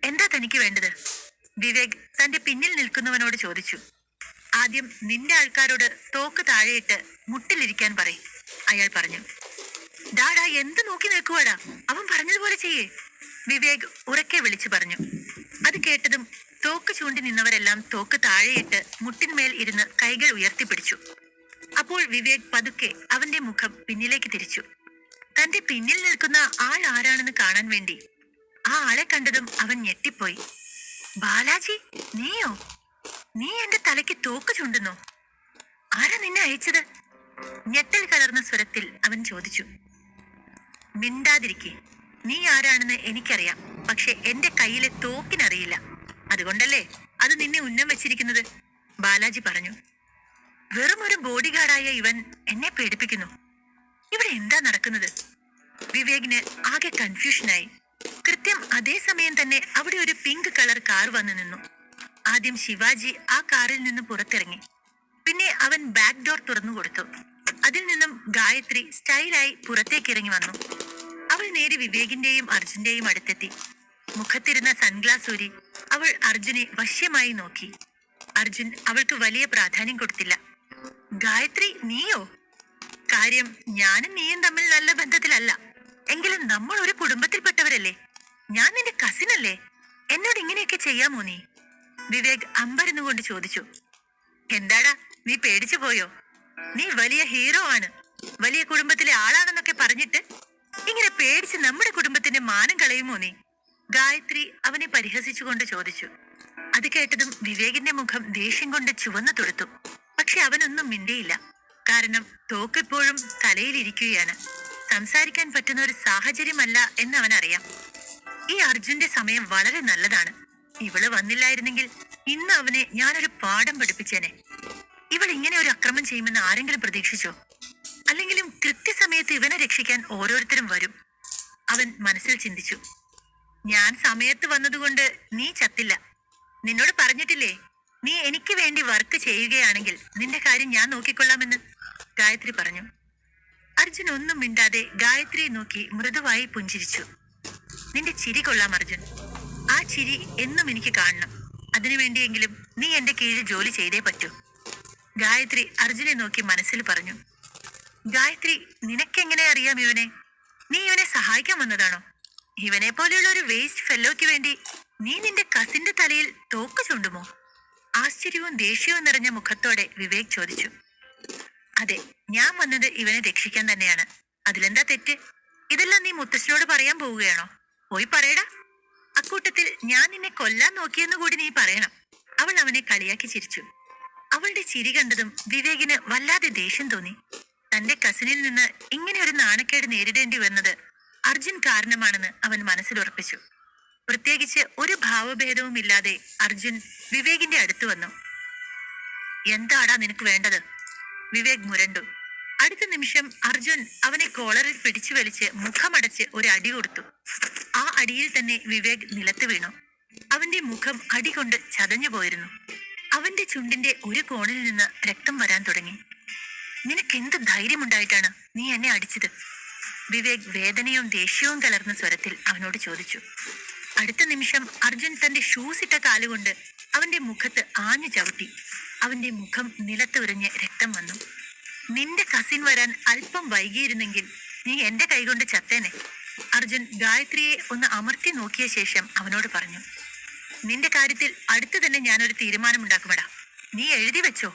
എന്താ തനിക്ക് വേണ്ടത്? വിവേക് തന്റെ പിന്നിൽ നിൽക്കുന്നവനോട് ചോദിച്ചു. ആദ്യം നിന്റെ ആൾക്കാരോട് തോക്ക് താഴെയിട്ട് മുട്ടിലിരിക്കാൻ പറയും, അയാൾ പറഞ്ഞു. ഡാടാ, എന്ത് നോക്കി നിൽക്കുവാടാ, അവൻ പറഞ്ഞതുപോലെ ചെയ്യേ, വിവേക് ഉറക്കെ വിളിച്ചു പറഞ്ഞു. അത് കേട്ടതും തോക്ക് ചൂണ്ടി നിന്നവരെല്ലാം തോക്ക് താഴെയിട്ട് മുട്ടിന്മേൽ ഇരുന്ന് കൈകൾ ഉയർത്തിപ്പിടിച്ചു. അപ്പോൾ വിവേക് പതുക്കെ അവന്റെ മുഖം പിന്നിലേക്ക് തിരിച്ചു. തന്റെ പിന്നിൽ നിൽക്കുന്ന ആൾ ആരാണെന്ന് കാണാൻ വേണ്ടി. ആ ആളെ കണ്ടതും അവൻ ഞെട്ടിപ്പോയി. ബാലാജി, നീയോ? നീ എന്റെ തലയ്ക്ക് തോക്ക് ചൂണ്ടുന്നോ? ആരാ നിന്നെ അയച്ചത്? ഞെട്ടൽ കലർന്ന സ്വരത്തിൽ അവൻ ചോദിച്ചു. മിണ്ടാതിരിക്കെ, നീ ആരാണെന്ന് എനിക്കറിയാം, പക്ഷെ എന്റെ കയ്യിലെ തോക്കിനറിയില്ല, അതുകൊണ്ടല്ലേ അത് നിന്നെ ഉന്നം വെച്ചിരിക്കുന്നത്, ബാലാജി പറഞ്ഞു. വെറും ഒരു ബോഡി ഗാർഡായ ഇവൻ എന്നെ പേടിപ്പിക്കുന്നു. ഇവിടെ എന്താ നടക്കുന്നത്? വിവേകിന് ആകെ കൺഫ്യൂഷനായി. കൃത്യം അതേ സമയം തന്നെ അവിടെ ഒരു പിങ്ക് കളർ കാർ വന്നു നിന്നു. ആദ്യം ശിവാജി ആ കാറിൽ നിന്ന് പുറത്തിറങ്ങി. പിന്നെ അവൻ ബാക്ക് ഡോർ തുറന്നു കൊടുത്തു. അതിൽ നിന്നും ഗായത്രി സ്റ്റൈലായി പുറത്തേക്ക് ഇറങ്ങി വന്നു. അവൾ നേരെ വിവേകിന്റെയും അർജുന്റെയും അടുത്തെത്തി. മുഖത്തിരുന്ന സൺഗ്ലാസ് ഊരി അവൾ അർജുനെ വശ്യമായി നോക്കി. അർജുൻ അവൾക്ക് വലിയ പ്രാധാന്യം കൊടുത്തില്ല. ഗായത്രി, നീയോ? കാര്യം ഞാനും നീയും തമ്മിൽ നല്ല ബന്ധത്തിലല്ല, എങ്കിലും നമ്മൾ ഒരു കുടുംബത്തിൽപ്പെട്ടവരല്ലേ. ഞാൻ നിന്റെ കസിനല്ലേ, എന്നോട് ഇങ്ങനെയൊക്കെ ചെയ്യാമോ നീ? വിവേക് അമ്പരന്നുകൊണ്ട് ചോദിച്ചു. എന്താടാ, നീ പേടിച്ചു പോയോ? നീ വലിയ ഹീറോ ആണ്, വലിയ കുടുംബത്തിലെ ആളാണെന്നൊക്കെ പറഞ്ഞിട്ട് ഇങ്ങനെ പേടിച്ച് നമ്മുടെ കുടുംബത്തിന്റെ മാനം കളയുമോ നീ? ഗായത്രി അവനെ പരിഹസിച്ചുകൊണ്ട് ചോദിച്ചു. അത് കേട്ടതും വിവേകിന്റെ മുഖം ദേഷ്യം കൊണ്ട് ചുവന്നു തൊടുത്തു. പക്ഷെ അവനൊന്നും മിണ്ടിയില്ല. കാരണം തോക്കിപ്പോഴും തലയിലിരിക്കുകയാണ്. സംസാരിക്കാൻ പറ്റുന്ന ഒരു സാഹചര്യമല്ല എന്ന് അവനറിയാം. ഈ അർജുന്റെ സമയം വളരെ നല്ലതാണ്. ഇവള് വന്നില്ലായിരുന്നെങ്കിൽ ഇന്ന് അവനെ ഞാനൊരു പാഠം പഠിപ്പിച്ചേനെ. ഇവൾ ഇങ്ങനെ ഒരു അക്രമം ചെയ്യുമെന്ന് ആരെങ്കിലും പ്രതീക്ഷിച്ചോ? അല്ലെങ്കിലും കൃത്യസമയത്ത് ഇവനെ രക്ഷിക്കാൻ ഓരോരുത്തരും വരും, അവൻ മനസ്സിൽ ചിന്തിച്ചു. ഞാൻ സമയത്ത് വന്നതുകൊണ്ട് നീ ചത്തില്ല. നിന്നോട് പറഞ്ഞിട്ടില്ലേ, നീ എനിക്ക് വേണ്ടി വർക്ക് ചെയ്യുകയാണെങ്കിൽ നിന്റെ കാര്യം ഞാൻ നോക്കിക്കൊള്ളാമെന്ന്, ഗായത്രി പറഞ്ഞു. അർജുൻ ഒന്നും മിണ്ടാതെ ഗായത്രിയെ നോക്കി മൃദുവായി പുഞ്ചിരിച്ചു. നിന്റെ ചിരി കൊള്ളാം അർജുൻ, ആ ചിരി എന്നും എനിക്ക് കാണണം. അതിനുവേണ്ടിയെങ്കിലും നീ എന്റെ കീഴിൽ ജോലി ചെയ്തേ പറ്റൂ, ഗായത്രി അർജുനെ നോക്കി മനസ്സിൽ പറഞ്ഞു. ഗായത്രി, നിനക്കെങ്ങനെ അറിയാം ഇവനെ? നീ ഇവനെ സഹായിക്കാൻ വന്നതാണോ? ഇവനെ പോലെയുള്ള ഒരു വേസ്റ്റ് ഫെല്ലോയ്ക്ക് വേണ്ടി നീ നിന്റെ കസിന്റെ തലയിൽ തോക്ക് ചൂണ്ടുമോ? ആശ്ചര്യവും ദേഷ്യവും നിറഞ്ഞ മുഖത്തോടെ വിവേക് ചോദിച്ചു. അതെ, ഞാൻ വന്നത് ഇവനെ രക്ഷിക്കാൻ തന്നെയാണ്. അതിലെന്താ തെറ്റ്? ഇതെല്ലാം നീ മുത്തശ്ശനോട് പറയാൻ പോവുകയാണോ? പോയി പറയടാ. അക്കൂട്ടത്തിൽ ഞാൻ നിന്നെ കൊല്ലാൻ നോക്കിയെന്ന് കൂടി നീ പറയണം. അവൾ അവനെ കളിയാക്കി ചിരിച്ചു. അവളുടെ ചിരി കണ്ടതും വിവേകിന് വല്ലാതെ ദേഷ്യം തോന്നി. തന്റെ കസിനിൽ നിന്ന് ഇങ്ങനെ ഒരു നാണക്കേട് നേരിടേണ്ടി വന്നത് അർജുൻ കാരണമാണെന്ന് അവൻ മനസ്സിൽ ഉറപ്പിച്ചു. പ്രത്യേകിച്ച് ഒരു ഭാവഭേദവും ഇല്ലാതെ അർജുൻ വിവേകിന്റെ അടുത്ത് വന്നു. എന്താടാ നിനക്ക് വേണ്ടത്? വിവേക് മുരണ്ടു. അടുത്ത നിമിഷം അർജുൻ അവനെ കോളറിൽ പിടിച്ചു വലിച്ച് മുഖമടച്ച് ഒരു അടി കൊടുത്തു. ആ അടിയിൽ തന്നെ വിവേക് നിലത്ത് വീണു. അവന്റെ മുഖം അടി കൊണ്ട് ചതഞ്ഞു പോയിരുന്നു. അവന്റെ ചുണ്ടിന്റെ ഒരു കോണിൽ നിന്ന് രക്തം വരാൻ തുടങ്ങി. നിനക്ക് എന്ത് ധൈര്യമുണ്ടായിട്ടാണ് നീ എന്നെ അടിച്ചത്? വിവേക് വേദനയും ദേഷ്യവും കലർന്ന സ്വരത്തിൽ അവനോട് ചോദിച്ചു. അടുത്ത നിമിഷം അർജുൻ തന്റെ ഷൂസ് ഇട്ട കാലുകൊണ്ട് അവന്റെ മുഖത്ത് ആഞ്ഞു ചവിട്ടി. അവന്റെ മുഖം നിലത്തുരഞ്ഞ് രക്തം വന്നു. നിന്റെ കസിൻ വരാൻ അല്പം വൈകിയിരുന്നെങ്കിൽ നീ എന്റെ കൈകൊണ്ട് ചത്തേനെ. അർജുൻ ഗായത്രിയെ ഒന്ന് അമർത്തി നോക്കിയ ശേഷം അവനോട് പറഞ്ഞു. നിന്റെ കാര്യത്തിൽ അടുത്തു തന്നെ ഞാനൊരു തീരുമാനമുണ്ടാക്കുമെടാ. നീ എഴുതി വെച്ചോ.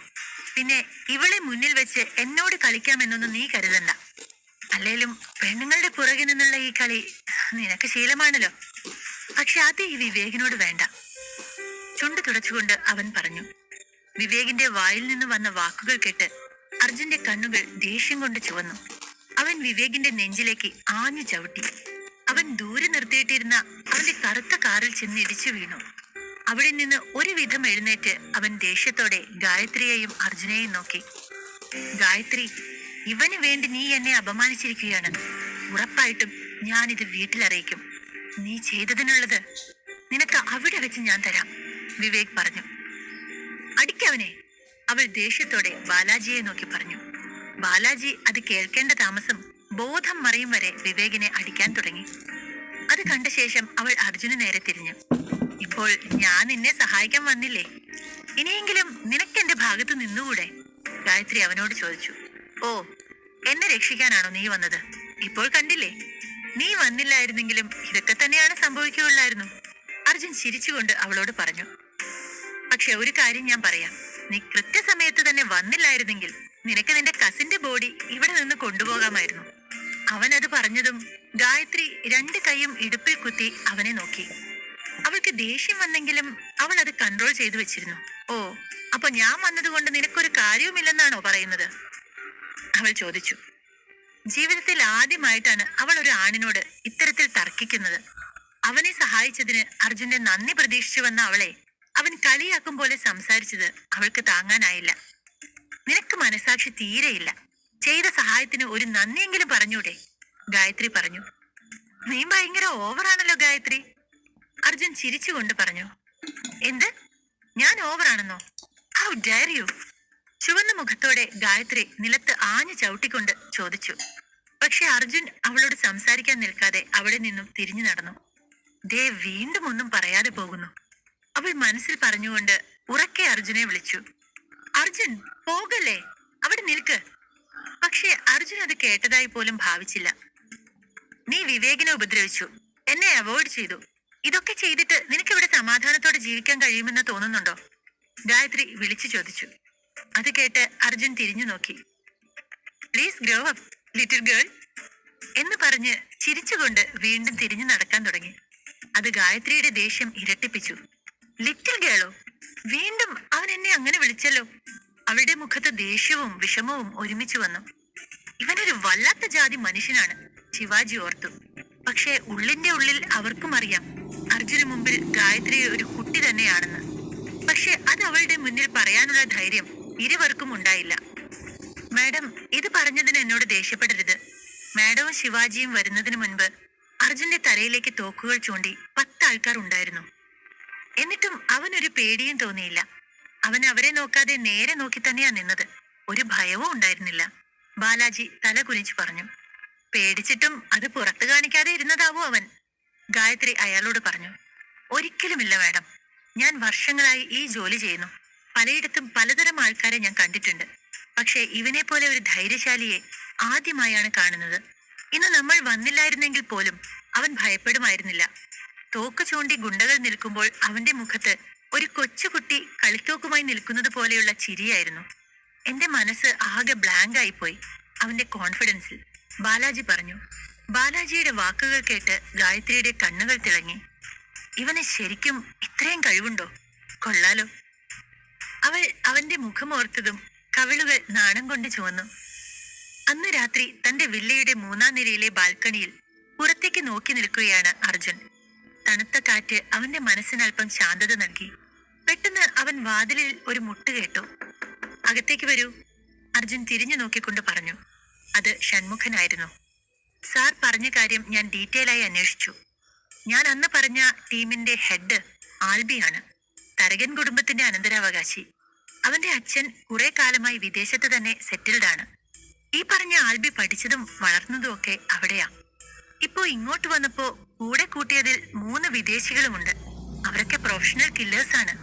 പിന്നെ ഇവളെ മുന്നിൽ വെച്ച് എന്നോട് കളിക്കാമെന്നൊന്നും നീ കരുതണ്ട. അല്ലേലും പെണ്ണുങ്ങളുടെ പുറകെ നിന്നുള്ള ഈ കളി നിനക്ക് ശീലമാണല്ലോ. പക്ഷെ അത് ഈ വിവേകിനോട് വേണ്ട. ചുണ്ടു തുടച്ചുകൊണ്ട് അവൻ പറഞ്ഞു. വിവേകിന്റെ വായിൽ നിന്ന് വന്ന വാക്കുകൾ കേട്ട് അർജുന്റെ കണ്ണുകൾ ദേഷ്യം കൊണ്ട് ചുവന്നു. അവൻ വിവേകിന്റെ നെഞ്ചിലേക്ക് ആഞ്ഞു ചവിട്ടി. അവൻ ദൂരെ നിർത്തിയിട്ടിരുന്ന അവന്റെ കറുത്ത കാറിൽ ചെന്ന് ഇടിച്ചു വീണു. അവിടെ നിന്ന് ഒരു വിധം എഴുന്നേറ്റ് അവൻ ദേഷ്യത്തോടെ ഗായത്രിയെയും അർജുനെയും നോക്കി. ഗായത്രി, ഇവന് വേണ്ടി നീ എന്നെ അപമാനിച്ചിരിക്കുകയാണ്. ഉറപ്പായിട്ടും ഞാനിത് വീട്ടിലറിയിക്കും. നീ ചെയ്തതിനുള്ളത് നിനക്ക് അവിടെ വെച്ച് ഞാൻ തരാം, വിവേക് പറഞ്ഞു. അടിക്കവനെ, അവൾ ദേഷ്യത്തോടെ ബാലാജിയെ നോക്കി പറഞ്ഞു. ബാലാജി അത് കേൾക്കേണ്ട താമസം ബോധം മറിയും വരെ വിവേകിനെ അടിക്കാൻ തുടങ്ങി. അത് കണ്ട ശേഷം അവൾ അർജുന് നേരെ തിരിഞ്ഞു. ഇപ്പോൾ ഞാൻ നിന്നെ സഹായിക്കാൻ വന്നില്ലേ? ഇനിയെങ്കിലും നിനക്ക് എന്റെ ഭാഗത്ത് നിന്നുകൂടെ? ഗായത്രി അവനോട് ചോദിച്ചു. ഓ, എന്നെ രക്ഷിക്കാനാണോ നീ വന്നത്? ഇപ്പോൾ കണ്ടില്ലേ, നീ വന്നില്ലായിരുന്നെങ്കിലും ഇതൊക്കെ തന്നെയാണ് സംഭവിക്കുകയുള്ളായിരുന്നു, അർജുൻ ചിരിച്ചുകൊണ്ട് അവളോട് പറഞ്ഞു. പക്ഷെ ഒരു കാര്യം ഞാൻ പറയാം, നീ കൃത്യസമയത്ത് തന്നെ വന്നില്ലായിരുന്നെങ്കിൽ നിനക്ക് നിന്റെ കസിന്റെ ബോഡി ഇവിടെ നിന്ന് കൊണ്ടുപോകാമായിരുന്നു. അവൻ അത് പറഞ്ഞതും ഗായത്രി രണ്ട് കൈയും ഇടുപ്പിൽ കുത്തി അവനെ നോക്കി. അവൾക്ക് ദേഷ്യം വന്നെങ്കിലും അവൾ അത് കൺട്രോൾ ചെയ്തു വെച്ചിരുന്നു. ഓ, അപ്പൊ ഞാൻ വന്നതുകൊണ്ട് നിനക്കൊരു കാര്യവുമില്ലെന്നാണോ പറയുന്നത്? അവൾ ചോദിച്ചു. ജീവിതത്തിൽ ആദ്യമായിട്ടാണ് അവൾ ഒരു ആണിനോട് ഇത്തരത്തിൽ തർക്കിക്കുന്നത്. അവനെ സഹായിച്ചതിന് അർജുന്റെ നന്ദി പ്രതീക്ഷിച്ചു വന്ന അവളെ അവൻ കളിയാക്കും പോലെ സംസാരിച്ചത് അവൾക്ക് താങ്ങാനായില്ല. നിനക്ക് മനസാക്ഷി തീരെയില്ല. ചെയ്ത സഹായത്തിന് ഒരു നന്ദിയെങ്കിലും പറഞ്ഞൂടെ? ഗായത്രി പറഞ്ഞു. നീ ഭയങ്കര ഓവറാണല്ലോ ഗായത്രി, അർജുൻ ചിരിച്ചുകൊണ്ട് പറഞ്ഞു. എന്ത്? ഞാൻ ഓവറാണെന്നോ? How dare you? ചുവന്ന മുഖത്തോടെ ഗായത്രി നിലത്ത് ആഞ്ഞു ചവിട്ടിക്കൊണ്ട് ചോദിച്ചു. പക്ഷെ അർജുൻ അവളോട് സംസാരിക്കാൻ നിൽക്കാതെ അവിടെ നിന്നും തിരിഞ്ഞു നടന്നു. ദേ വീണ്ടും ഒന്നും പറയാതെ പോകുന്നു, അവൾ മനസ്സിൽ പറഞ്ഞുകൊണ്ട് ഉറക്കെ അർജുനെ വിളിച്ചു. അർജുൻ, പോകല്ലേ, അവിടെ നിൽക്ക്. പക്ഷെ അർജുൻ അത് കേട്ടതായി പോലും ഭാവിച്ചില്ല. നീ വിവേകിനെ ഉപദ്രവിച്ചു, എന്നെ അവോയ്ഡ് ചെയ്തു. ഇതൊക്കെ ചെയ്തിട്ട് നിനക്ക് ഇവിടെ സമാധാനത്തോടെ ജീവിക്കാൻ കഴിയുമെന്ന് തോന്നുന്നുണ്ടോ? ഗായത്രി വിളിച്ചു ചോദിച്ചു. അത് കേട്ട് അർജുൻ തിരിഞ്ഞു നോക്കി. Please grow up little girl എന്ന് പറഞ്ഞ് ചിരിച്ചുകൊണ്ട് വീണ്ടും തിരിഞ്ഞു നടക്കാൻ തുടങ്ങി. അത് ഗായത്രിയുടെ ദേഷ്യം ഇരട്ടിപ്പിച്ചു. ലിറ്റിൽ ഗേളോ? വീണ്ടും അവൻ എന്നെ അങ്ങനെ വിളിച്ചല്ലോ. അവളുടെ മുഖത്ത് ദേഷ്യവും വിഷമവും ഒരുമിച്ച് വന്നു. ഇവനൊരു വല്ലാത്ത ജാതി മനുഷ്യനാണ്, ശിവാജി ഓർത്തു. പക്ഷെ ഉള്ളിന്റെ ഉള്ളിൽ അവർക്കും അറിയാം അർജുന് മുമ്പിൽ ഗായത്രി ഒരു കുട്ടി തന്നെയാണെന്ന്. പക്ഷെ അത് അവളുടെ മുന്നിൽ പറയാനുള്ള ധൈര്യം ഇരുവർക്കും ഉണ്ടായില്ല. മാഡം, ഇത് പറഞ്ഞതിന് എന്നോട് ദേഷ്യപ്പെടരുത്. മാഡവും ശിവാജിയും വരുന്നതിന് മുൻപ് അർജുന്റെ തലയിലേക്ക് തോക്കുകൾ ചൂണ്ടി 10 ആൾക്കാർ ഉണ്ടായിരുന്നു. എന്നിട്ടും അവനൊരു പേടിയും തോന്നിയില്ല. അവൻ അവരെ നോക്കാതെ നേരെ നോക്കി തന്നെയാ നിന്നത്. ഒരു ഭയവും ഉണ്ടായിരുന്നില്ല. ബാലാജി തല കുനിച്ചു പറഞ്ഞു. പേടിച്ചിട്ടും അത് പുറത്തു കാണിക്കാതെ ഇരുന്നതാവോ അവൻ? ഗായത്രി അയാളോട് പറഞ്ഞു. ഒരിക്കലുമില്ല മാഡം, ഞാൻ വർഷങ്ങളായി ഈ ജോലി ചെയ്യുന്നു. പലയിടത്തും പലതരം ആൾക്കാരെ ഞാൻ കണ്ടിട്ടുണ്ട്. പക്ഷെ ഇവനെ പോലെ ഒരു ധൈര്യശാലിയെ ആദ്യമായാണ് കാണുന്നത്. ഇന്ന് നമ്മൾ വന്നില്ലായിരുന്നെങ്കിൽ പോലും അവൻ ഭയപ്പെടുമായിരുന്നില്ല. തോക്ക് ചൂണ്ടി ഗുണ്ടകൾ നിൽക്കുമ്പോൾ അവന്റെ മുഖത്ത് ഒരു കൊച്ചുകുട്ടി കളിത്തോക്കുമായി നിൽക്കുന്നത് പോലെയുള്ള ചിരിയായിരുന്നു. എന്റെ മനസ്സ് ആകെ ബ്ലാങ്ക് ആയിപ്പോയി അവന്റെ കോൺഫിഡൻസിൽ, ബാലാജി പറഞ്ഞു. ബാലാജിയുടെ വാക്കുകൾ കേട്ട് ഗായത്രിയുടെ കണ്ണുകൾ തിളങ്ങി. ഇവന് ശരിക്കും ഇത്രയും കഴിവുണ്ടോ? കൊള്ളാലോ, അവൾ അവന്റെ മുഖമോർത്തതും കവിളുകൾ നാണം കൊണ്ട് ചുവന്നു. അന്ന് രാത്രി തന്റെ വില്ലയുടെ 3-ാം നിലയിലെ ബാൽക്കണിയിൽ പുറത്തേക്ക് നോക്കി നിൽക്കുകയാണ് അർജുൻ. തണുത്ത കാറ്റ് അവന്റെ മനസ്സിനല്പം ശാന്തത നൽകി. പെട്ടെന്ന് അവൻ വാതിലിൽ ഒരു മുട്ട് കേട്ടു. അകത്തേക്ക് വരൂ, അർജുൻ തിരിഞ്ഞു നോക്കിക്കൊണ്ട് പറഞ്ഞു. അത് ഷൺമുഖനായിരുന്നു. സാർ പറഞ്ഞ കാര്യം ഞാൻ ഡീറ്റെയിൽ ആയി അന്വേഷിച്ചു. ഞാൻ അന്ന് പറഞ്ഞ ടീമിന്റെ ഹെഡ് ആൽബിയാണ്. തരകൻ കുടുംബത്തിന്റെ അനന്തരാവകാശി. അവന്റെ അച്ഛൻ കുറെ കാലമായി വിദേശത്ത് തന്നെ സെറ്റിൽഡ് ആണ്. ഈ പറഞ്ഞ ആൽബി പഠിച്ചതും വളർന്നതും ഒക്കെ അവിടെയാ. ഇപ്പോ ഇങ്ങോട്ട് വന്നപ്പോ കൂടെ കൂട്ടിയതിൽ 3 വിദേശികളുമുണ്ട്. അവരൊക്കെ പ്രൊഫഷണൽ കില്ലേഴ്സ് ആണ്.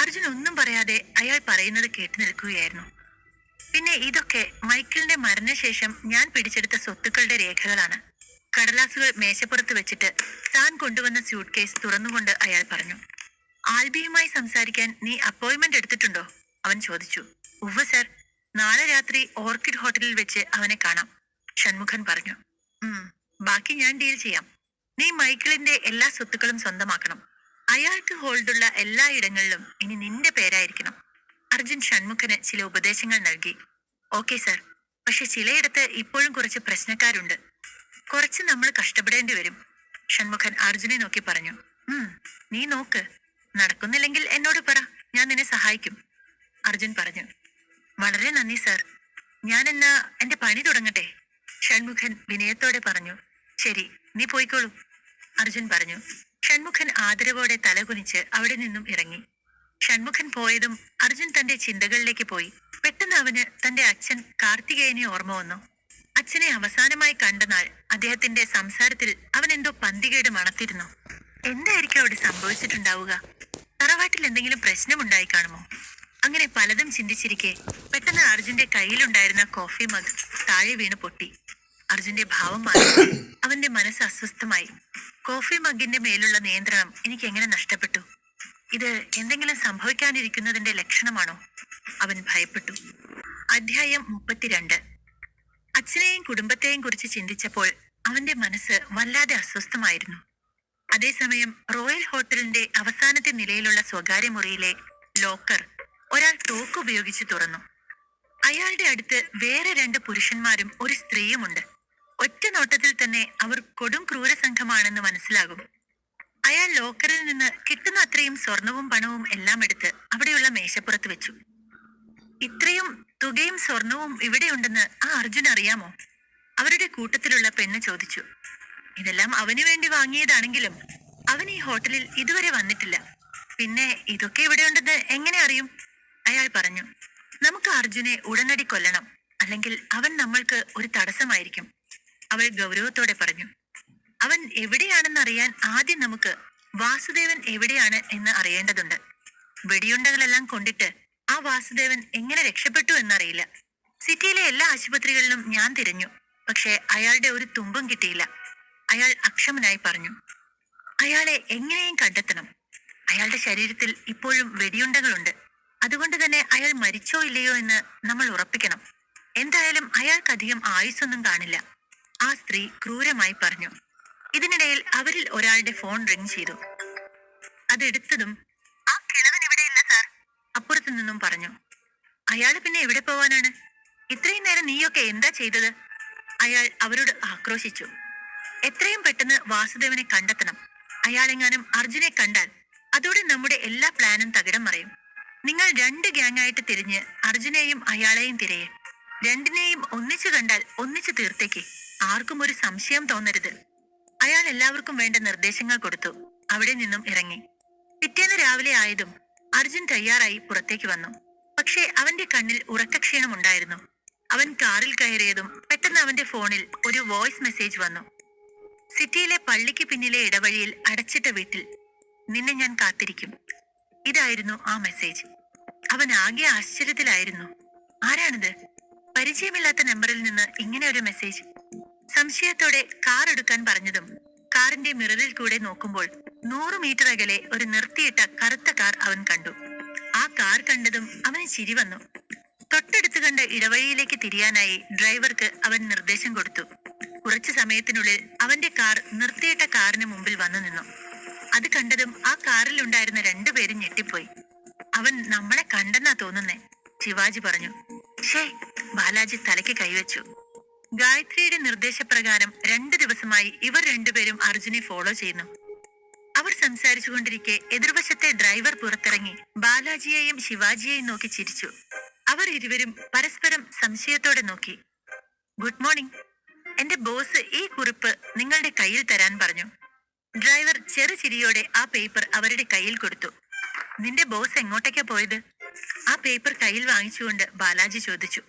അർജുൻ ഒന്നും പറയാതെ അയാൾ പറയുന്നത് കേട്ടു നിൽക്കുകയായിരുന്നു. പിന്നെ ഇതൊക്കെ മൈക്കിളിന്റെ മരണശേഷം ഞാൻ പിടിച്ചെടുത്ത സ്വത്തുക്കളുടെ രേഖകളാണ്. കടലാസുകൾ മേശപ്പുറത്ത് വെച്ചിട്ട് താൻ കൊണ്ടുവന്ന സ്യൂട്ട് കേസ് തുറന്നുകൊണ്ട് അയാൾ പറഞ്ഞു. ആൽബിയുമായി സംസാരിക്കാൻ നീ അപ്പോയിന്റ്മെന്റ് എടുത്തിട്ടുണ്ടോ? അവൻ ചോദിച്ചു. ഉവ്വ് സർ, നാളെ രാത്രി ഓർക്കിഡ് ഹോട്ടലിൽ വെച്ച് അവനെ കാണാം, ഷൺമുഖൻ പറഞ്ഞു. ബാക്കി ഞാൻ ഡീൽ ചെയ്യാം. നീ മൈക്കിളിന്റെ എല്ലാ സ്വത്തുക്കളും സ്വന്തമാക്കണം. അയാൾക്ക് ഹോൾഡുള്ള എല്ലാ ഇടങ്ങളിലും ഇനി നിന്റെ പേരായിരിക്കണം. അർജുൻ ഷൺമുഖന് ചില ഉപദേശങ്ങൾ നൽകി. ഓക്കെ സർ, പക്ഷെ ചിലയിടത്ത് ഇപ്പോഴും കുറച്ച് പ്രശ്നക്കാരുണ്ട്. കുറച്ച് നമ്മൾ കഷ്ടപ്പെടേണ്ടി വരും, ഷൺമുഖൻ അർജുനെ നോക്കി പറഞ്ഞു. നീ നോക്ക്, നടക്കുന്നില്ലെങ്കിൽ എന്നോട് പറ, ഞാൻ നിന്നെ സഹായിക്കും, അർജുൻ പറഞ്ഞു. വളരെ നന്ദി സർ, ഞാൻ എന്നാ എന്റെ പണി തുടങ്ങട്ടെ, ഷൺമുഖൻ വിനയത്തോടെ പറഞ്ഞു. ശരി, നീ പോയിക്കോളൂ, അർജുൻ പറഞ്ഞു. ഷൺമുഖൻ ആദരവോടെ തലകുനിച്ച് അവിടെ നിന്നും ഇറങ്ങി. ഷൺമുഖൻ പോയതും അർജുൻ തന്റെ ചിന്തകളിലേക്ക് പോയി. പെട്ടെന്ന് അവന് തന്റെ അച്ഛൻ കാർത്തികേയനെ ഓർമ്മ വന്നു. അച്ഛനെ അവസാനമായി കണ്ട നാൾ അദ്ദേഹത്തിന്റെ സംസാരത്തിൽ അവൻ എന്തോ പന്തികേട് മണത്തിരുന്നു. എന്തായിരിക്കും അവിടെ സംഭവിച്ചിട്ടുണ്ടാവുക? തറവാട്ടിൽ എന്തെങ്കിലും പ്രശ്നമുണ്ടായി കാണുമോ? അങ്ങനെ പലതും ചിന്തിച്ചിരിക്കെ പെട്ടെന്ന് അർജുന്റെ കയ്യിലുണ്ടായിരുന്ന കോഫി മഗ് താഴെ വീണ് പൊട്ടി. അർജുന്റെ ഭാവം മാറി. അവന്റെ മനസ്സ് അസ്വസ്ഥമായി. കോഫി മഗിന്റെ മേലുള്ള നിയന്ത്രണം എനിക്ക് എങ്ങനെ നഷ്ടപ്പെട്ടു? ഇത് എന്തെങ്കിലും സംഭവിക്കാനിരിക്കുന്നതിന്റെ ലക്ഷണമാണോ? അവൻ ഭയപ്പെട്ടു. അധ്യായം 32. അച്ഛനെയും കുടുംബത്തെയും കുറിച്ച് ചിന്തിച്ചപ്പോൾ അവന്റെ മനസ്സ് വല്ലാതെ അസ്വസ്ഥമായിരുന്നു. അതേസമയം റോയൽ ഹോട്ടലിന്റെ അവസാനത്തെ നിലയിലുള്ള സ്വകാര്യ മുറിയിലെ ലോക്കർ ഒരാൾ തോക്ക് ഉപയോഗിച്ച് തുറന്നു. അയാളുടെ അടുത്ത് വേറെ 2 പുരുഷന്മാരും ഒരു സ്ത്രീയുമുണ്ട്. ഒറ്റ നോട്ടത്തിൽ തന്നെ അവർ കൊടും ക്രൂര സംഘമാണെന്ന് മനസ്സിലാകും. അയാൾ ലോക്കറിൽ നിന്ന് കിട്ടുന്ന അത്രയും സ്വർണവും പണവും എല്ലാം എടുത്ത് അവിടെയുള്ള മേശപ്പുറത്ത് വെച്ചു. ഇത്രയും തുകയും സ്വർണവും ഇവിടെയുണ്ടെന്ന് ആ അർജുൻ അറിയാമോ? അവരുടെ കൂട്ടത്തിലുള്ള പെണ്ണ് ചോദിച്ചു. ഇതെല്ലാം അവന് വേണ്ടി വാങ്ങിയതാണെങ്കിലും അവൻ ഈ ഹോട്ടലിൽ ഇതുവരെ വന്നിട്ടില്ല. പിന്നെ ഇതൊക്കെ ഇവിടെയുണ്ടെന്ന് എങ്ങനെ അറിയും? അയാൾ പറഞ്ഞു. നമുക്ക് അർജുനെ ഉടനടി കൊല്ലണം, അല്ലെങ്കിൽ അവൻ നമ്മൾക്ക് ഒരു തടസ്സമായിരിക്കും, അവൾ ഗൗരവത്തോടെ പറഞ്ഞു. അവൻ എവിടെയാണെന്നറിയാൻ ആദ്യം നമുക്ക് വാസുദേവൻ എവിടെയാണ് എന്ന് അറിയേണ്ടതുണ്ട്. വെടിയുണ്ടകളെല്ലാം കൊണ്ടിട്ട് ആ വാസുദേവൻ എങ്ങനെ രക്ഷപ്പെട്ടു എന്നറിയില്ല. സിറ്റിയിലെ എല്ലാ ആശുപത്രികളിലും ഞാൻ തിരഞ്ഞു, പക്ഷെ അയാളുടെ ഒരു തുമ്പും കിട്ടിയില്ല, അയാൾ അക്ഷമനായി പറഞ്ഞു. അയാളെ എങ്ങനെയും കണ്ടെത്തണം. അയാളുടെ ശരീരത്തിൽ ഇപ്പോഴും വെടിയുണ്ടകളുണ്ട്. അതുകൊണ്ട് തന്നെ അയാൾ മരിച്ചോ ഇല്ലയോ എന്ന് നമ്മൾ ഉറപ്പിക്കണം. എന്തായാലും അയാൾക്കധികം ആയുസ്സൊന്നും കാണില്ല, ആ സ്ത്രീ ക്രൂരമായി പറഞ്ഞു. ഇതിനിടയിൽ അവരിൽ ഒരാളുടെ ഫോൺ റിംഗ് ചെയ്തു. അതെടുത്തതും ആ കിളവൻ ഇവിടെയില്ല സാർ, അപ്പുറത്തു നിന്നും പറഞ്ഞു. അയാള് പിന്നെ എവിടെ പോവാനാണ്? ഇത്രയും നേരം നീയൊക്കെ എന്താ ചെയ്തത്? അയാൾ അവരോട് ആക്രോശിച്ചു. എത്രയും പെട്ടെന്ന് വാസുദേവനെ കണ്ടെത്തണം. അയാളെങ്ങാനും അർജുനെ കണ്ടാൽ അതോടെ നമ്മുടെ എല്ലാ പ്ലാനും തകിടം മറയും. നിങ്ങൾ 2 ഗ്യാങ്ങായിട്ട് തിരിഞ്ഞ് അർജുനെയും അയാളെയും തിരയെ. 2നെയും ഒന്നിച്ചു കണ്ടാൽ ഒന്നിച്ചു തീർത്തേക്ക്. ആർക്കും ഒരു സംശയം തോന്നരുത്. അയാൾ എല്ലാവർക്കും വേണ്ട നിർദ്ദേശങ്ങൾ കൊടുത്തു. അവിടെ നിന്നും ഇറങ്ങി. പിറ്റേന്ന് രാവിലെ ആയതും അർജുൻ തയ്യാറായി പുറത്തേക്ക് വന്നു. പക്ഷേ അവന്റെ കണ്ണിൽ ഉറക്കക്ഷീണമുണ്ടായിരുന്നു. അവൻ കാറിൽ കയറിയതും പെട്ടെന്ന് അവന്റെ ഫോണിൽ ഒരു വോയിസ് മെസ്സേജ് വന്നു. സിറ്റിയിലെ പള്ളിക്ക് പിന്നിലെ ഇടവഴിയിൽ അടച്ചിട്ട വീട്ടിൽ നിന്നെ ഞാൻ കാത്തിരിക്കും. ഇതായിരുന്നു ആ മെസ്സേജ്. അവൻ ആകെ ആശ്ചര്യത്തിലായിരുന്നു. ആരാണിത്? പരിചയമില്ലാത്ത നമ്പറിൽ നിന്ന് ഇങ്ങനെ ഒരു മെസ്സേജ്. സംശയത്തോടെ കാർ എടുക്കാൻ പറഞ്ഞതും കാറിന്റെ മിററിൽ കൂടെ നോക്കുമ്പോൾ 100 മീറ്റർ അകലെ ഒരു നിർത്തിയിട്ട കറുത്ത കാർ അവൻ കണ്ടു. ആ കാർ കണ്ടതും അവന് ചിരി വന്നു. തൊട്ടടുത്ത് കണ്ട ഇടവഴിയിലേക്ക് തിരിയാനായി ഡ്രൈവർക്ക് അവൻ നിർദ്ദേശം കൊടുത്തു. കുറച്ചു സമയത്തിനുള്ളിൽ അവന്റെ കാർ നിർത്തിയിട്ട കാറിന് മുമ്പിൽ വന്നു നിന്നു. അത് കണ്ടതും ആ കാറിൽ ഉണ്ടായിരുന്ന 2 പേരും ഞെട്ടിപ്പോയി. അവൻ നമ്മളെ കണ്ടെന്നാ തോന്നുന്നേ, ശിവാജി പറഞ്ഞു. ഷേ, ബാലാജി തലയ്ക്ക് കൈവച്ചു. ഗായത്രിയുടെ നിർദ്ദേശപ്രകാരം 2 ദിവസമായി ഇവർ രണ്ടുപേരും അർജുനെ ഫോളോ ചെയ്യുന്നു. അവർ സംസാരിച്ചുകൊണ്ടിരിക്കെ എതിർവശത്തെ ഡ്രൈവർ പുറത്തിറങ്ങി ബാലാജിയെയും ശിവാജിയെയും നോക്കി ചിരിച്ചു. അവർ ഇരുവരും പരസ്പരം സംശയത്തോടെ നോക്കി. ഗുഡ് മോർണിംഗ്, എന്റെ ബോസ് ഈ കുറിപ്പ് നിങ്ങളുടെ കയ്യിൽ തരാൻ പറഞ്ഞു. ഡ്രൈവർ ചെറുചിരിയോടെ ആ പേപ്പർ അവരുടെ കയ്യിൽ കൊടുത്തു. നിന്റെ ബോസ് എങ്ങോട്ടേക്കാ പോയത്? ആ പേപ്പർ കയ്യിൽ വാങ്ങിച്ചുകൊണ്ട് ബാലാജി ചോദിച്ചു.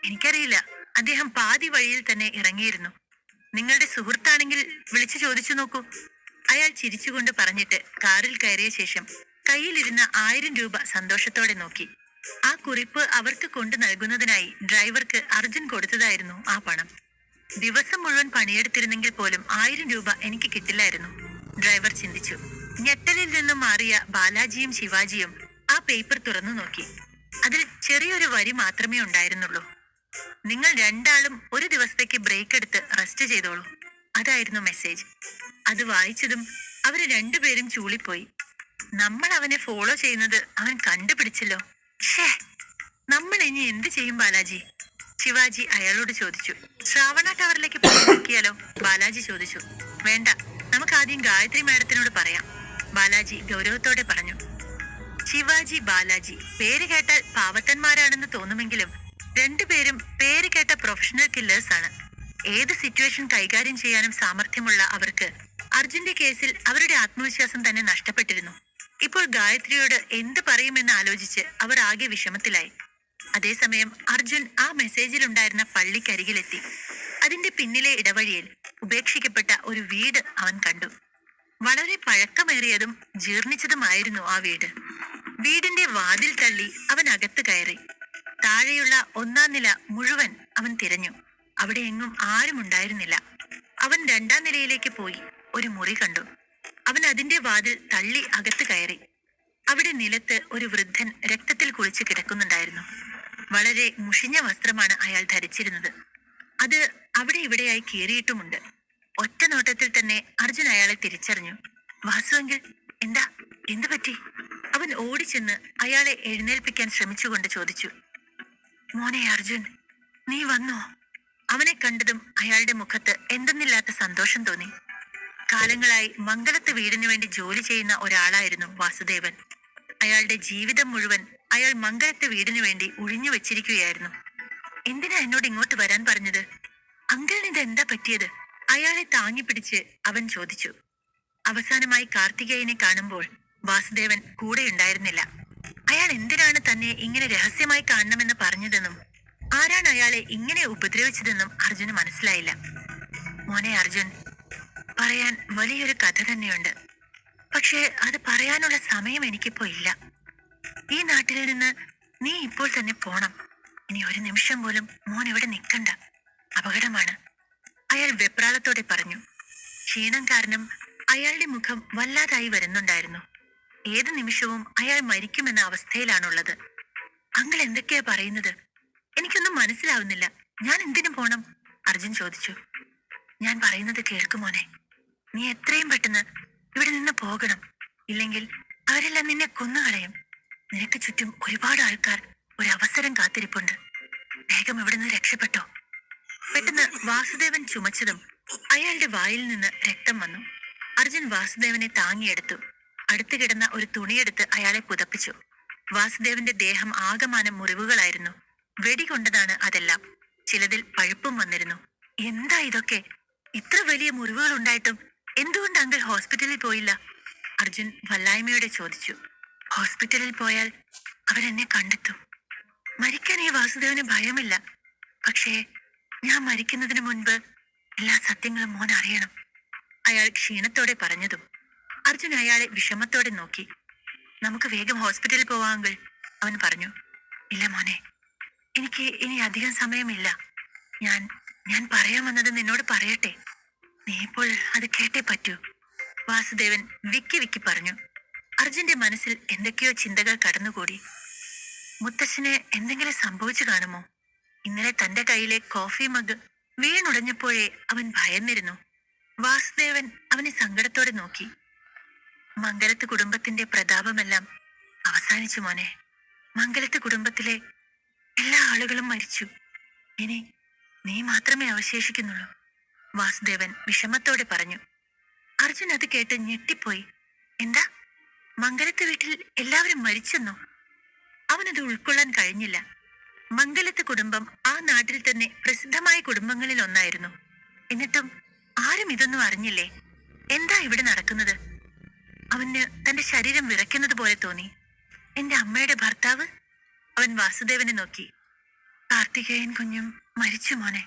എനിക്കറിയില്ല, അദ്ദേഹം പാതി വഴിയിൽ തന്നെ ഇറങ്ങിയിരുന്നു. നിങ്ങളുടെ സുഹൃത്താണെങ്കിൽ വിളിച്ചു ചോദിച്ചു നോക്കൂ, അയാൾ ചിരിച്ചുകൊണ്ട് പറഞ്ഞിട്ട് കാറിൽ കയറിയ ശേഷം കയ്യിലിരുന്ന 1000 രൂപ സന്തോഷത്തോടെ നോക്കി. ആ കുറിപ്പ് അവർക്ക് കൊണ്ടു നൽകുന്നതിനായി ഡ്രൈവർക്ക് അർജുൻ കൊടുത്തതായിരുന്നു ആ പണം. ദിവസം മുഴുവൻ പണിയെടുത്തിരുന്നെങ്കിൽ പോലും 1000 രൂപ എനിക്ക് കിട്ടില്ലായിരുന്നു, ഡ്രൈവർ ചിന്തിച്ചു. ഞെട്ടലിൽ നിന്നും മാറിയ ബാലാജിയും ശിവാജിയും ആ പേപ്പർ തുറന്നു നോക്കി. അതിൽ ചെറിയൊരു വരി മാത്രമേ ഉണ്ടായിരുന്നുള്ളൂ. നിങ്ങൾ രണ്ടാളും ഒരു ദിവസത്തേക്ക് ബ്രേക്ക് എടുത്ത് റെസ്റ്റ് ചെയ്തോളൂ, അതായിരുന്നു മെസ്സേജ്. അത് വായിച്ചതും അവര് രണ്ടുപേരും ചൂളിപ്പോയി. നമ്മൾ അവനെ ഫോളോ ചെയ്യുന്നത് അവൻ കണ്ടുപിടിച്ചല്ലോ. ഷേ, നമ്മൾ ഇനി എന്ത് ചെയ്യും ബാലാജി? ശിവാജി അയാളോട് ചോദിച്ചു. ശ്രാവണ ടവറിലേക്ക് പോയി നോക്കിയാലോ? ബാലാജി ചോദിച്ചു. വേണ്ട, നമുക്ക് ആദ്യം ഗായത്രി മാഡത്തിനോട് പറയാം, ബാലാജി ഗൗരവത്തോടെ പറഞ്ഞു. ശിവാജി, ബാലാജി പേര് കേട്ടാൽ പാവത്തന്മാരാണെന്ന് തോന്നുമെങ്കിലും രണ്ടുപേരും പേര് കേട്ട പ്രൊഫഷണൽ കില്ലേഴ്സ് ആണ്. ഏത് സിറ്റുവേഷൻ കൈകാര്യം ചെയ്യാനും സാമർഥ്യമുള്ള അവർക്ക് അർജുന്റെ കേസിൽ അവരുടെ ആത്മവിശ്വാസം തന്നെ നഷ്ടപ്പെട്ടിരുന്നു. ഇപ്പോൾ ഗായത്രിയോട് എന്ത് പറയുമെന്ന് ആലോചിച്ച് അവർ ആകെ വിഷമത്തിലായി. അതേസമയം അർജുൻ ആ മെസ്സേജിലുണ്ടായിരുന്ന പള്ളിക്കരികിലെത്തി. അതിന്റെ പിന്നിലെ ഇടവഴിയിൽ ഉപേക്ഷിക്കപ്പെട്ട ഒരു വീട് അവൻ കണ്ടു. വളരെ പഴക്കമേറിയതും ജീർണിച്ചതുമായിരുന്നു ആ വീട്. വീടിന്റെ വാതിൽ തള്ളി അവൻ അകത്ത് കയറി. താഴെയുള്ള 1-ാം നില മുഴുവൻ അവൻ തിരഞ്ഞു. അവിടെ എങ്ങും ആരും ഉണ്ടായിരുന്നില്ല. അവൻ 2-ാം നിലയിലേക്ക് പോയി ഒരു മുറി കണ്ടു. അവൻ അതിന്റെ വാതിൽ തള്ളി അകത്ത് കയറി. അവിടെ നിലത്ത് ഒരു വൃദ്ധൻ രക്തത്തിൽ കുളിച്ച് കിടക്കുന്നുണ്ടായിരുന്നു. വളരെ മുഷിഞ്ഞ വസ്ത്രമാണ് അയാൾ ധരിച്ചിരുന്നത്. അത് അവിടെ ഇവിടെയായി കീറിയിട്ടുമുണ്ട്. ഒറ്റ നോട്ടത്തിൽ തന്നെ അർജുൻ അയാളെ തിരിച്ചറിഞ്ഞു. വാസുവെങ്കിൽ, എന്താ, എന്തു പറ്റി? അവൻ ഓടിച്ചെന്ന് അയാളെ എഴുന്നേൽപ്പിക്കാൻ ശ്രമിച്ചുകൊണ്ട് ചോദിച്ചു. മോനെ അർജുൻ, നീ വന്നോ? അവനെ കണ്ടതും അയാളുടെ മുഖത്ത് എന്തെന്നില്ലാത്ത സന്തോഷം തോന്നി. കാലങ്ങളായി മംഗലത്ത് വീടിനു വേണ്ടി ജോലി ചെയ്യുന്ന ഒരാളായിരുന്നു വാസുദേവൻ. അയാളുടെ ജീവിതം മുഴുവൻ അയാൾ മംഗലത്ത് വീടിനു വേണ്ടി ഒഴിഞ്ഞു വെച്ചിരിക്കുകയായിരുന്നു. എന്തിനാ എന്നോട് ഇങ്ങോട്ട് വരാൻ പറഞ്ഞത്? അങ്കിളിന് ഇത് എന്താ പറ്റിയത്? അയാളെ താങ്ങിപ്പിടിച്ച് അവൻ ചോദിച്ചു. അവസാനമായി കാർത്തികേയനെ കാണുമ്പോൾ വാസുദേവൻ കൂടെ ഉണ്ടായിരുന്നില്ല. അയാൾ എന്തിനാണ് തന്നെ ഇങ്ങനെ രഹസ്യമായി കാണണമെന്ന് പറഞ്ഞതെന്നും ആരാണ് അയാളെ ഇങ്ങനെ ഉപദ്രവിച്ചതെന്നും അർജുന് മനസ്സിലായില്ല. മോനെ അർജുൻ, പറയാൻ വലിയൊരു കഥ തന്നെയുണ്ട്. പക്ഷേ അത് പറയാനുള്ള സമയം എനിക്കിപ്പോ ഇല്ല. ഈ നാട്ടിൽ നിന്ന് നീ ഇപ്പോൾ തന്നെ പോണം. ഇനി ഒരു നിമിഷം പോലും മോൻ ഇവിടെ നിൽക്കണ്ട, അപകടമാണ്, അയാൾ വെപ്രാളത്തോടെ പറഞ്ഞു. ക്ഷീണം കാരണം അയാളുടെ മുഖം വല്ലാതായി വരുന്നുണ്ടായിരുന്നു. ഏത് നിമിഷവും അയാൾ മരിക്കുമെന്ന അവസ്ഥയിലാണുള്ളത്. അങ്കിൾ എന്തൊക്കെയാ പറയുന്നത്? എനിക്കൊന്നും മനസ്സിലാവുന്നില്ല. ഞാൻ എന്തിനു പോണം? അർജുൻ ചോദിച്ചു. ഞാൻ പറയുന്നത് കേൾക്കുമോനെ. നീ എത്രയും പെട്ടെന്ന് ഇവിടെ നിന്ന് പോകണം. ഇല്ലെങ്കിൽ അവരെല്ലാം നിന്നെ കൊന്നുകളയും. നിനക്ക് ചുറ്റും ഒരുപാട് ആൾക്കാർ ഒരു അവസരം കാത്തിരിപ്പുണ്ട്. വേഗം ഇവിടെ നിന്ന് രക്ഷപ്പെട്ടോ. പെട്ടെന്ന് വാസുദേവൻ ചുമച്ചതും അയാളുടെ വായിൽ നിന്ന് രക്തം വന്നു. അർജുൻ വാസുദേവനെ താങ്ങിയെടുത്തു. അടുത്തു കിടന്ന ഒരു തുണിയെടുത്ത് അയാളെ പുതപ്പിച്ചു. വാസുദേവന്റെ ദേഹം ആകമാനം മുറിവുകളായിരുന്നു. വെടികൊണ്ടതാണ് അതെല്ലാം. ചിലതിൽ പഴുപ്പും വന്നിരുന്നു. എന്താ ഇതൊക്കെ? ഇത്ര വലിയ മുറിവുകൾ ഉണ്ടായിട്ടും എന്തുകൊണ്ട് അങ്കിൾ ഹോസ്പിറ്റലിൽ പോയില്ല? അർജുൻ വല്ലായ്മയോടെ ചോദിച്ചു. ഹോസ്പിറ്റലിൽ പോയാൽ അവരെന്നെ കണ്ടെത്തും. മരിക്കാൻ ഈ വാസുദേവന് ഭയമില്ല. പക്ഷേ ഞാൻ മരിക്കുന്നതിന് മുൻപ് എല്ലാ സത്യങ്ങളും മോൻ അറിയണം, അയാൾ ക്ഷീണത്തോടെ പറഞ്ഞതും അർജുൻ അയാളെ വിഷമത്തോടെ നോക്കി. നമുക്ക് വേഗം ഹോസ്പിറ്റലിൽ പോവാം അങ്കിൾ, അവൻ പറഞ്ഞു. ഇല്ല മോനെ, എനിക്ക് ഇനി അധികം സമയമില്ല. ഞാൻ പറയാൻ വന്നത് നിന്നോട് പറയട്ടെ. നീ ഇപ്പോൾ അത് കേട്ടേ പറ്റൂ, വാസുദേവൻ വിക്കി വിക്കി പറഞ്ഞു. അർജുന്റെ മനസ്സിൽ എന്തൊക്കെയോ ചിന്തകൾ കടന്നുകൂടി. മുത്തശ്ശന് എന്തെങ്കിലും സംഭവിച്ചു കാണുമോ? ഇന്നലെ തന്റെ കയ്യിലെ കോഫി മഗ് വീണുടഞ്ഞപ്പോഴേ അവൻ ഭയന്നിരുന്നു. വാസുദേവൻ അവനെ സങ്കടത്തോടെ നോക്കി. മംഗലത്ത് കുടുംബത്തിന്റെ പ്രതാപമെല്ലാം അവസാനിച്ചു മോനെ. മംഗലത്ത് കുടുംബത്തിലെ എല്ലാ ആളുകളും മരിച്ചു. ഇനി നീ മാത്രമേ അവശേഷിക്കുന്നുള്ളൂ, വാസുദേവൻ വിഷമത്തോടെ പറഞ്ഞു. അർജുൻ അത് കേട്ട് ഞെട്ടിപ്പോയി. എന്താ, മംഗലത്ത് വീട്ടിൽ എല്ലാവരും മരിച്ചെന്നോ? അവനത് ഉൾക്കൊള്ളാൻ കഴിഞ്ഞില്ല. മംഗലത്ത് കുടുംബം ആ നാട്ടിൽ തന്നെ പ്രസിദ്ധമായ കുടുംബങ്ങളിൽ ഒന്നായിരുന്നു. എന്നിട്ടും ആരും ഇതൊന്നും അറിഞ്ഞില്ലേ? എന്താ ഇവിടെ നടക്കുന്നത്? അവന് തന്റെ ശരീരം വിറയ്ക്കുന്നത് പോലെ തോന്നി. എന്റെ അമ്മയുടെ ഭർത്താവ്? അവൻ വാസുദേവനെ നോക്കി. കാർത്തികേയൻ കുഞ്ഞും മരിച്ചു മോനെ.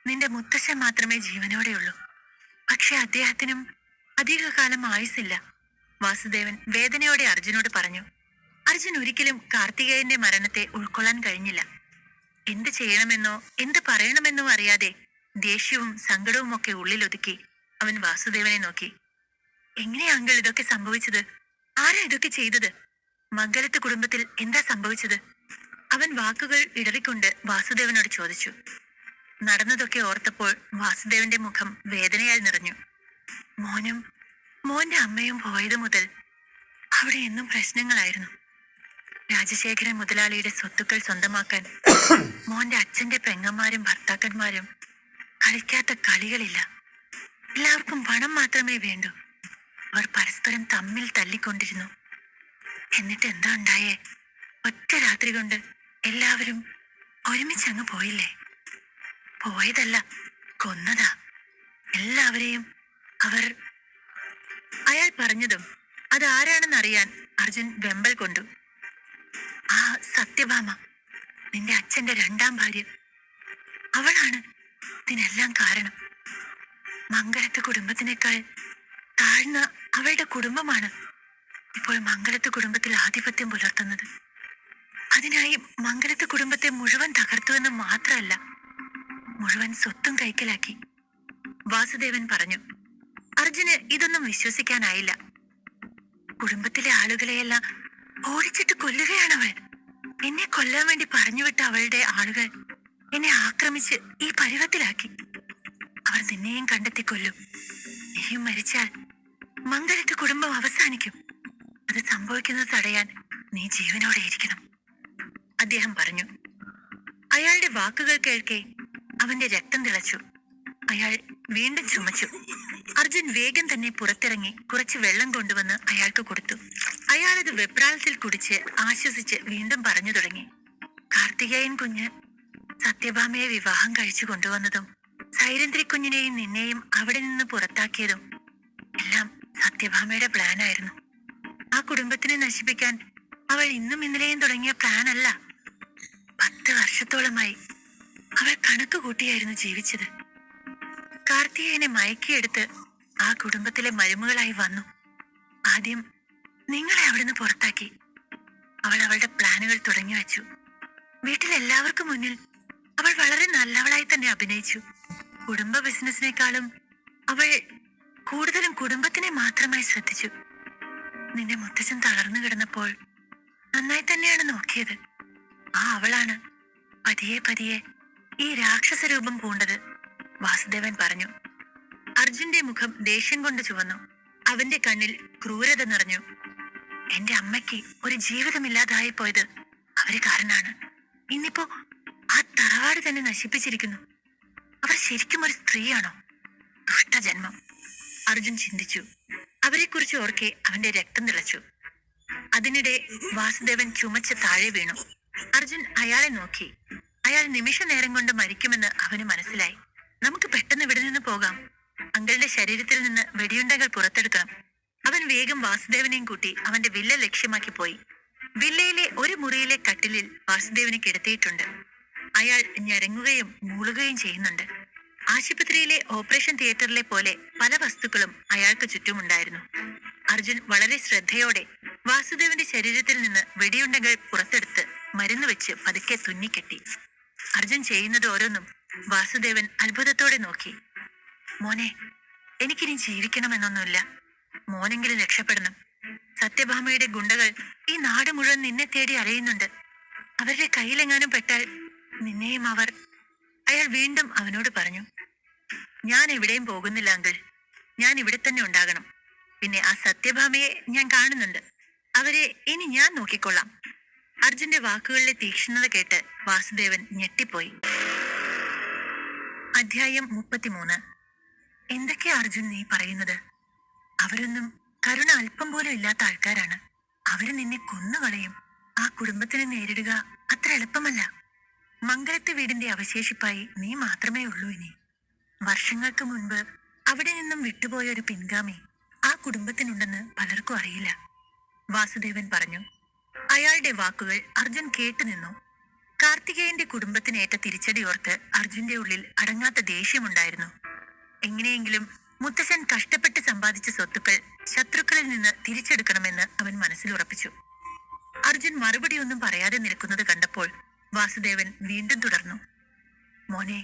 നിന്റെ മുത്തശ്ശൻ മാത്രമേ ജീവനോടെയുള്ളൂ. പക്ഷെ അദ്ദേഹത്തിനും അധികകാലം ആയുസില്ല, വാസുദേവൻ വേദനയോടെ അർജുനോട് പറഞ്ഞു. അർജുൻ ഒരിക്കലും കാർത്തികേയന്റെ മരണത്തെ ഉൾക്കൊള്ളാൻ കഴിഞ്ഞില്ല. എന്ത് ചെയ്യണമെന്നോ എന്ത് പറയണമെന്നോ അറിയാതെ ദേഷ്യവും സങ്കടവും ഒക്കെ ഉള്ളിലൊതുക്കി അവൻ വാസുദേവനെ നോക്കി. എങ്ങനെയാ അങ്കിൾ ഇതൊക്കെ സംഭവിച്ചത്? ആരാ ഇതൊക്കെ ചെയ്തത്? മംഗലത്ത് കുടുംബത്തിൽ എന്താ സംഭവിച്ചത്? അവൻ വാക്കുകൾ ഇടറിക്കൊണ്ട് വാസുദേവനോട് ചോദിച്ചു. നടന്നതൊക്കെ ഓർത്തപ്പോൾ വാസുദേവന്റെ മുഖം വേദനയാൽ നിറഞ്ഞു. മോനും മോന്റെ അമ്മയും പോയത് മുതൽ അവിടെ എന്നും പ്രശ്നങ്ങളായിരുന്നു. രാജശേഖരൻ മുതലാളിയുടെ സ്വത്തുക്കൾ സ്വന്തമാക്കാൻ മോന്റെ അച്ഛന്റെ പെങ്ങന്മാരും ഭർത്താക്കന്മാരും കളിക്കാത്ത കളികളില്ല. എല്ലാവർക്കും പണം മാത്രമേ വേണ്ടൂ. അവർ പരസ്പരം തമ്മിൽ തല്ലിക്കൊണ്ടിരുന്നു. എന്നിട്ട് എന്താ ഉണ്ടായേ? ഒറ്റ രാത്രി കൊണ്ട് എല്ലാവരും ഒരുമിച്ചങ്ങ് പോയില്ലേ? പോയതല്ല, കൊന്നതാ എല്ലാവരെയും അവർ. അയാൾ പറഞ്ഞതും അതാരാണെന്നറിയാൻ അർജുൻ വെമ്പൽ കൊണ്ടു. ആ സത്യഭാമ, നിന്റെ അച്ഛന്റെ രണ്ടാം ഭാര്യ. അവളാണ് ഇതിനെല്ലാം കാരണം. മംഗലത്ത് കുടുംബത്തിനേക്കാൾ താഴ്ന്ന അവളുടെ കുടുംബമാണ് ഇപ്പോൾ മംഗലത്ത് കുടുംബത്തിൽ ആധിപത്യം പുലർത്തുന്നത്. അതിനായി മംഗലത്ത് കുടുംബത്തെ മുഴുവൻ തകർത്തുവെന്ന് മാത്രമല്ല, മുഴുവൻ സ്വത്തും കൈക്കലാക്കി, വാസുദേവൻ പറഞ്ഞു. അർജുന് ഇതൊന്നും വിശ്വസിക്കാനായില്ല. കുടുംബത്തിലെ ആളുകളെയെല്ലാം ഓടിച്ചിട്ട് കൊല്ലുകയാണവൾ. എന്നെ കൊല്ലാൻ വേണ്ടി പറഞ്ഞുവിട്ട അവളുടെ ആളുകൾ എന്നെ ആക്രമിച്ച് ഈ പരുവത്തിലാക്കി. അവർ നിന്നെയും കണ്ടെത്തി കൊല്ലും. നീയും മരിച്ചാൽ മംഗലത്ത് കുടുംബം അവസാനിക്കും. അത് സംഭവിക്കുന്നത് തടയാൻ നീ ജീവനോടെ ഇരിക്കണം, അദ്ദേഹം പറഞ്ഞു. അയാളുടെ വാക്കുകൾ കേൾക്കെ അവന്റെ രക്തം തിളച്ചു. അയാൾ വീണ്ടും ചുമച്ചു. അർജുൻ വേഗം തന്നെ പുറത്തിറങ്ങി കുറച്ച് വെള്ളം കൊണ്ടുവന്ന് അയാൾക്ക് കൊടുത്തു. അയാളത് വെപ്രാളത്തിൽ കുടിച്ച് ആശ്വസിച്ച് വീണ്ടും പറഞ്ഞു തുടങ്ങി. കാർത്തികേയൻ കുഞ്ഞ് സത്യഭാമയെ വിവാഹം കഴിച്ചു കൊണ്ടുവന്നതും സൈരന്ധ്രി കുഞ്ഞിനെയും നിന്നെയും അവിടെ നിന്ന് പുറത്താക്കിയതും എല്ലാം സത്യഭാമയുടെ പ്ലാനായിരുന്നു. ആ കുടുംബത്തിനെ നശിപ്പിക്കാൻ അവൾ ഇന്നും ഇന്നലെയും തുടങ്ങിയ പ്ലാൻ അല്ല. 10 വർഷത്തോളമായി അവൾ കണക്ക് കൂട്ടിയായിരുന്നു ജീവിച്ചത്. കാർത്തികേയനെ മയക്കിയെടുത്ത് ആ കുടുംബത്തിലെ മരുമകളായി വന്നു. ആദ്യം നിങ്ങളെ അവിടുന്ന് പുറത്താക്കി. അവൾ അവളുടെ പ്ലാനുകൾ തുടങ്ങി വെച്ചു. വീട്ടിലെല്ലാവർക്കും മുന്നിൽ അവൾ വളരെ നല്ലവളായി തന്നെ അഭിനയിച്ചു. കുടുംബ ബിസിനസിനേക്കാളും അവൾ കൂടുതലും കുടുംബത്തിനെ മാത്രമായി ശ്രദ്ധിച്ചു. നിന്റെ മുത്തച്ഛൻ തളർന്നു കിടന്നപ്പോൾ നന്നായി തന്നെയാണ് നോക്കിയത്. ആ അവളാണ് പതിയെ പതിയെ ഈ രാക്ഷസ രൂപം പൂണ്ടത്, വാസുദേവൻ പറഞ്ഞു. അർജുന്റെ മുഖം ദേഷ്യം കൊണ്ട് ചുവന്നു. അവന്റെ കണ്ണിൽ ക്രൂരത നിറഞ്ഞു. എന്റെ അമ്മയ്ക്ക് ഒരു ജീവിതമില്ലാതായി പോയത് അവര് കാരണാണ്. ഇന്നിപ്പോ ആ തറവാട് തന്നെ നശിപ്പിച്ചിരിക്കുന്നു. അവർ ശരിക്കും ഒരു സ്ത്രീയാണോ? ദുഷ്ടജന്മം, അർജുൻ ചിന്തിച്ചു. അവരെക്കുറിച്ച് ഓർക്കെ അവന്റെ രക്തം തിളച്ചു. അതിനിടെ വാസുദേവൻ ചുമച്ച് താഴെ വീണു. അർജുൻ അയാളെ നോക്കി. അയാൾ നിമിഷ നേരം കൊണ്ട് മരിക്കുമെന്ന് അവന് മനസ്സിലായി. നമുക്ക് പെട്ടെന്ന് ഇവിടെ നിന്ന് പോകാം. അങ്കിളുടെ ശരീരത്തിൽ നിന്ന് വെടിയുണ്ടകൾ പുറത്തെടുക്കണം. അവൻ വേഗം വാസുദേവനെയും കൂട്ടി അവന്റെ വില്ല ലക്ഷ്യമാക്കി പോയി. വില്ലയിലെ ഒരു മുറിയിലെ കട്ടിലിൽ വാസുദേവനെ കിടത്തിയിട്ടുണ്ട്. അയാൾ ഞരങ്ങുകയും മൂളുകയും ചെയ്യുന്നുണ്ട്. ആശുപത്രിയിലെ ഓപ്പറേഷൻ തിയേറ്ററിലെ പോലെ പല വസ്തുക്കളും അയാൾക്ക് ചുറ്റുമുണ്ടായിരുന്നു. അർജുൻ വളരെ ശ്രദ്ധയോടെ വാസുദേവന്റെ ശരീരത്തിൽ നിന്ന് വെടിയുണ്ടകൾ പുറത്തെടുത്ത് മരുന്ന് വെച്ച് പതുക്കെ തുന്നിക്കെട്ടി. അർജുൻ ചെയ്യുന്നത് ഓരോന്നും വാസുദേവൻ അത്ഭുതത്തോടെ നോക്കി. മോനെ, എനിക്കിനി ജീവിക്കണമെന്നൊന്നുമില്ല. മോനെങ്കിലും രക്ഷപ്പെടണം. സത്യഭാമയുടെ ഗുണ്ടകൾ ഈ നാട് മുഴുവൻ നിന്നെ തേടി അലയുന്നുണ്ട്. അവരുടെ കയ്യിലെങ്ങാനും പെട്ടാൽ നിന്നെയും അവർ. അയാൾ വീണ്ടും അവനോട് പറഞ്ഞു. ഞാൻ എവിടെയും പോകുന്നില്ല അങ്കിൾ. ഞാൻ ഇവിടെ തന്നെ ഉണ്ടാകണം. പിന്നെ ആ സത്യഭാമയെ ഞാൻ കാണുന്നുണ്ട്. അവരെ ഇനി ഞാൻ നോക്കിക്കൊള്ളാം. അർജുന്റെ വാക്കുകളിലെ തീക്ഷ്ണത കേട്ട് വാസുദേവൻ ഞെട്ടിപ്പോയി. അധ്യായം 33. എന്തൊക്കെയാ അർജുൻ നീ പറയുന്നത്? അവരൊന്നും കരുണ അല്പം പോലും ഇല്ലാത്ത ആൾക്കാരാണ്. അവര് നിന്നെ കൊന്നുകളയും. ആ കുടുംബത്തിനെ നേരിടുക അത്ര എളുപ്പമല്ല. മംഗലത്ത് വീടിന്റെ അവശേഷിപ്പായി നീ മാത്രമേ ഉള്ളൂ ഇനി. വർഷങ്ങൾക്ക് മുൻപ് അവിടെ നിന്നും വിട്ടുപോയ ഒരു പിൻഗാമി ആ കുടുംബത്തിനുണ്ടെന്ന് പലർക്കും അറിയില്ല, വാസുദേവൻ പറഞ്ഞു. അയാളുടെ വാക്കുകൾ അർജുൻ കേട്ടുനിന്നു. കാർത്തികേയന്റെ കുടുംബത്തിനേറ്റ തിരിച്ചടിയോർത്ത് അർജുന്റെ ഉള്ളിൽ അടങ്ങാത്ത ദേഷ്യമുണ്ടായിരുന്നു. എങ്ങനെയെങ്കിലും മുത്തശ്ശൻ കഷ്ടപ്പെട്ട് സമ്പാദിച്ച സ്വത്തുക്കൾ ശത്രുക്കളിൽ നിന്ന് തിരിച്ചെടുക്കണമെന്ന് അവൻ മനസ്സിലുറപ്പിച്ചു. അർജുൻ മറുപടിയൊന്നും പറയാതെ നിൽക്കുന്നത് കണ്ടപ്പോൾ വാസുദേവൻ വീണ്ടും തുടർന്നു. മോനെ,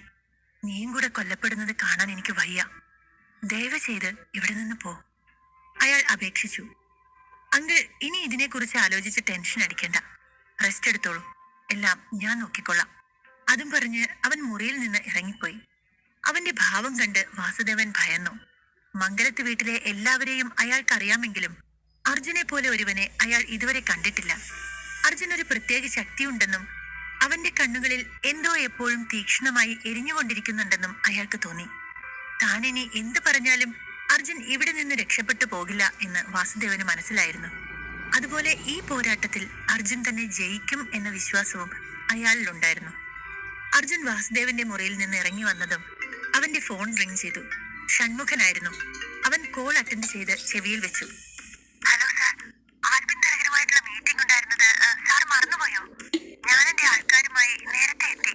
നീയും കൂടെ കൊല്ലപ്പെടുന്നത് കാണാൻ എനിക്ക് വയ്യ. ദയവ് ചെയ്ത് ഇവിടെ നിന്ന് പോ, അയാൾ അപേക്ഷിച്ചു. അങ്കിൾ, ഇനി ഇതിനെക്കുറിച്ച് ആലോചിച്ച് ടെൻഷൻ അടിക്കേണ്ട. റെസ്റ്റ് എടുത്തോളൂ, എല്ലാം ഞാൻ നോക്കിക്കൊള്ളാം. അതും പറഞ്ഞ് അവൻ മുറിയിൽ നിന്ന് ഇറങ്ങിപ്പോയി. അവന്റെ ഭാവം കണ്ട് വാസുദേവൻ ഭയന്നു. മംഗലത്ത് വീട്ടിലെ എല്ലാവരെയും അയാൾക്കറിയാമെങ്കിലും അർജുനെ പോലെ ഒരുവനെ അയാൾ ഇതുവരെ കണ്ടിട്ടില്ല. അർജുൻ ഒരു പ്രത്യേക ശക്തിയുണ്ടെന്നും അവന്റെ കണ്ണുകളിൽ എന്തോ എപ്പോഴും തീക്ഷ്ണമായി എരിഞ്ഞുകൊണ്ടിരിക്കുന്നുണ്ടെന്നും അയാൾക്ക് തോന്നി. താനിനി എന്ത് പറഞ്ഞാലും അർജുൻ ഇവിടെ നിന്ന് രക്ഷപ്പെട്ടു പോകില്ല എന്ന് വാസുദേവന് മനസ്സിലായിരുന്നു. അതുപോലെ ഈ പോരാട്ടത്തിൽ അർജുൻ തന്നെ ജയിക്കും എന്ന വിശ്വാസവും അയാളിലുണ്ടായിരുന്നു. അർജുൻ വാസുദേവന്റെ മുറിയിൽ നിന്ന് ഇറങ്ങി വന്നതും അവന്റെ ഫോൺ റിംഗ് ചെയ്തു. ഷൺമുഖനായിരുന്നു. അവൻ കോൾ അറ്റൻഡ് ചെയ്ത് ചെവിയിൽ വെച്ചു. ഹലോ സാർ, ആൽബിൻ തരകരുമായിട്ടുള്ള മീറ്റിംഗ് ഉണ്ടായിരുന്നത് സാർ മറന്നുപോയോ? ഞാൻ എന്റെ ആൾക്കാരുമായി നേരത്തെ എത്തി.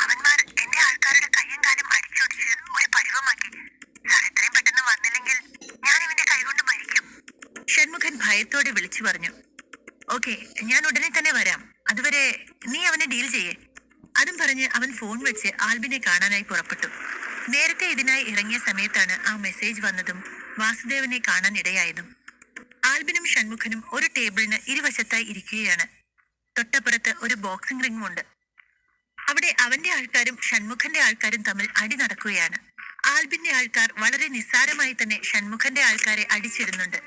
അവന്മാർ എന്റെ ആൾക്കാരുടെ കയ്യും കാലും അടിച്ചൊടിച്ച് ഒരു പരുവമാക്കി. സാർ എത്രയും പെട്ടെന്ന് വന്നില്ലെങ്കിൽ ഞാൻ ഇവന്റെ കൈകൊണ്ട് മരിക്കും, ഷൺമുഖൻ ഭയത്തോടെ വിളിച്ചു പറഞ്ഞു. ഓക്കെ, ഞാൻ ഉടനെ തന്നെ വരാം. അതുവരെ നീ അവനെ ഡീൽ ചെയ്യേ. അതും പറഞ്ഞ് അവൻ ഫോൺ വെച്ച് ആൽബിനെ കാണാനായി പുറപ്പെട്ടു. നേരത്തെ ഇതിനായി ഇറങ്ങിയ സമയത്താണ് ആ മെസ്സേജ് വന്നതും വാസുദേവനെ കാണാൻ ഇടയായതും. ആൽബിനും ഷൺമുഖനും ഒരു ടേബിളിന് ഇരുവശത്തായി ഇരിക്കുകയാണ്. തൊട്ടപ്പുറത്ത് ഒരു ബോക്സിംഗ് റിംഗും ഉണ്ട്. അവിടെ അവന്റെ ആൾക്കാരും ഷൺമുഖന്റെ ആൾക്കാരും തമ്മിൽ അടി നടക്കുകയാണ്. ആൽബിന്റെ ആൾക്കാർ വളരെ നിസ്സാരമായി തന്നെ ഷൺമുഖന്റെ ആൾക്കാരെ അടിച്ചിടുന്നുണ്ട്.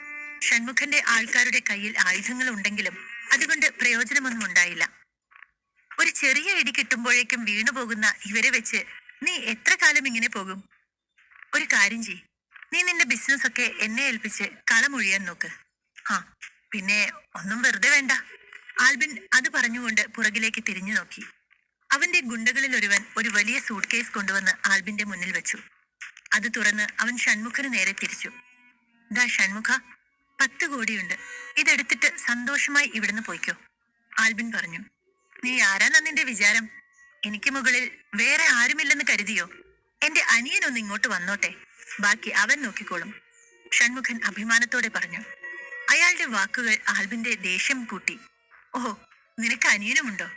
ഷൺമുഖന്റെ ആൾക്കാരുടെ കയ്യിൽ ആയുധങ്ങൾ ഉണ്ടെങ്കിലും അതുകൊണ്ട് പ്രയോജനമൊന്നും ഉണ്ടായില്ല. ഒരു ചെറിയ ഇടി കിട്ടുമ്പോഴേക്കും വീണുപോകുന്ന ഇവരെ വെച്ച് നീ എത്ര കാലം ഇങ്ങനെ പോകും? ഒരു കാര്യം ചെയ്, നീ നിന്റെ ബിസിനസ് ഒക്കെ എന്നെ ഏൽപ്പിച്ച് കളമൊഴിയാൻ നോക്ക്. ആ, പിന്നെ ഒന്നും വെറുതെ വേണ്ട. ആൽബിൻ അത് പറഞ്ഞുകൊണ്ട് പുറകിലേക്ക് തിരിഞ്ഞു നോക്കി. അവന്റെ ഗുണ്ടകളിൽ ഒരുവൻ ഒരു വലിയ സൂട്ട് കേസ് കൊണ്ടുവന്ന് ആൽബിന്റെ മുന്നിൽ വെച്ചു. അത് തുറന്ന് അവൻ ഷൺമുഖന് നേരെ തിരിച്ചു. ദാ ഷൺമുഖ, 10 കോടിയുണ്ട്. ഇതെടുത്തിട്ട് സന്തോഷമായി ഇവിടുന്ന് പോയിക്കോ, ആൽബിൻ പറഞ്ഞു. നീ ആരാന്നാ നിന്റെ വിചാരം? എനിക്ക് മുകളിൽ വേറെ ആരുമില്ലെന്ന് കരുതിയോ? എന്റെ അനിയനൊന്ന് ഇങ്ങോട്ട് വന്നോട്ടെ, ബാക്കി അവൻ നോക്കിക്കോളും, ഷൺമുഖൻ അഭിമാനത്തോടെ പറഞ്ഞു. അയാളുടെ വാക്കുകൾ ആൽബിന്റെ ദേഷ്യം കൂട്ടി. ഓഹോ, നിനക്ക് അനിയനുമുണ്ടോ?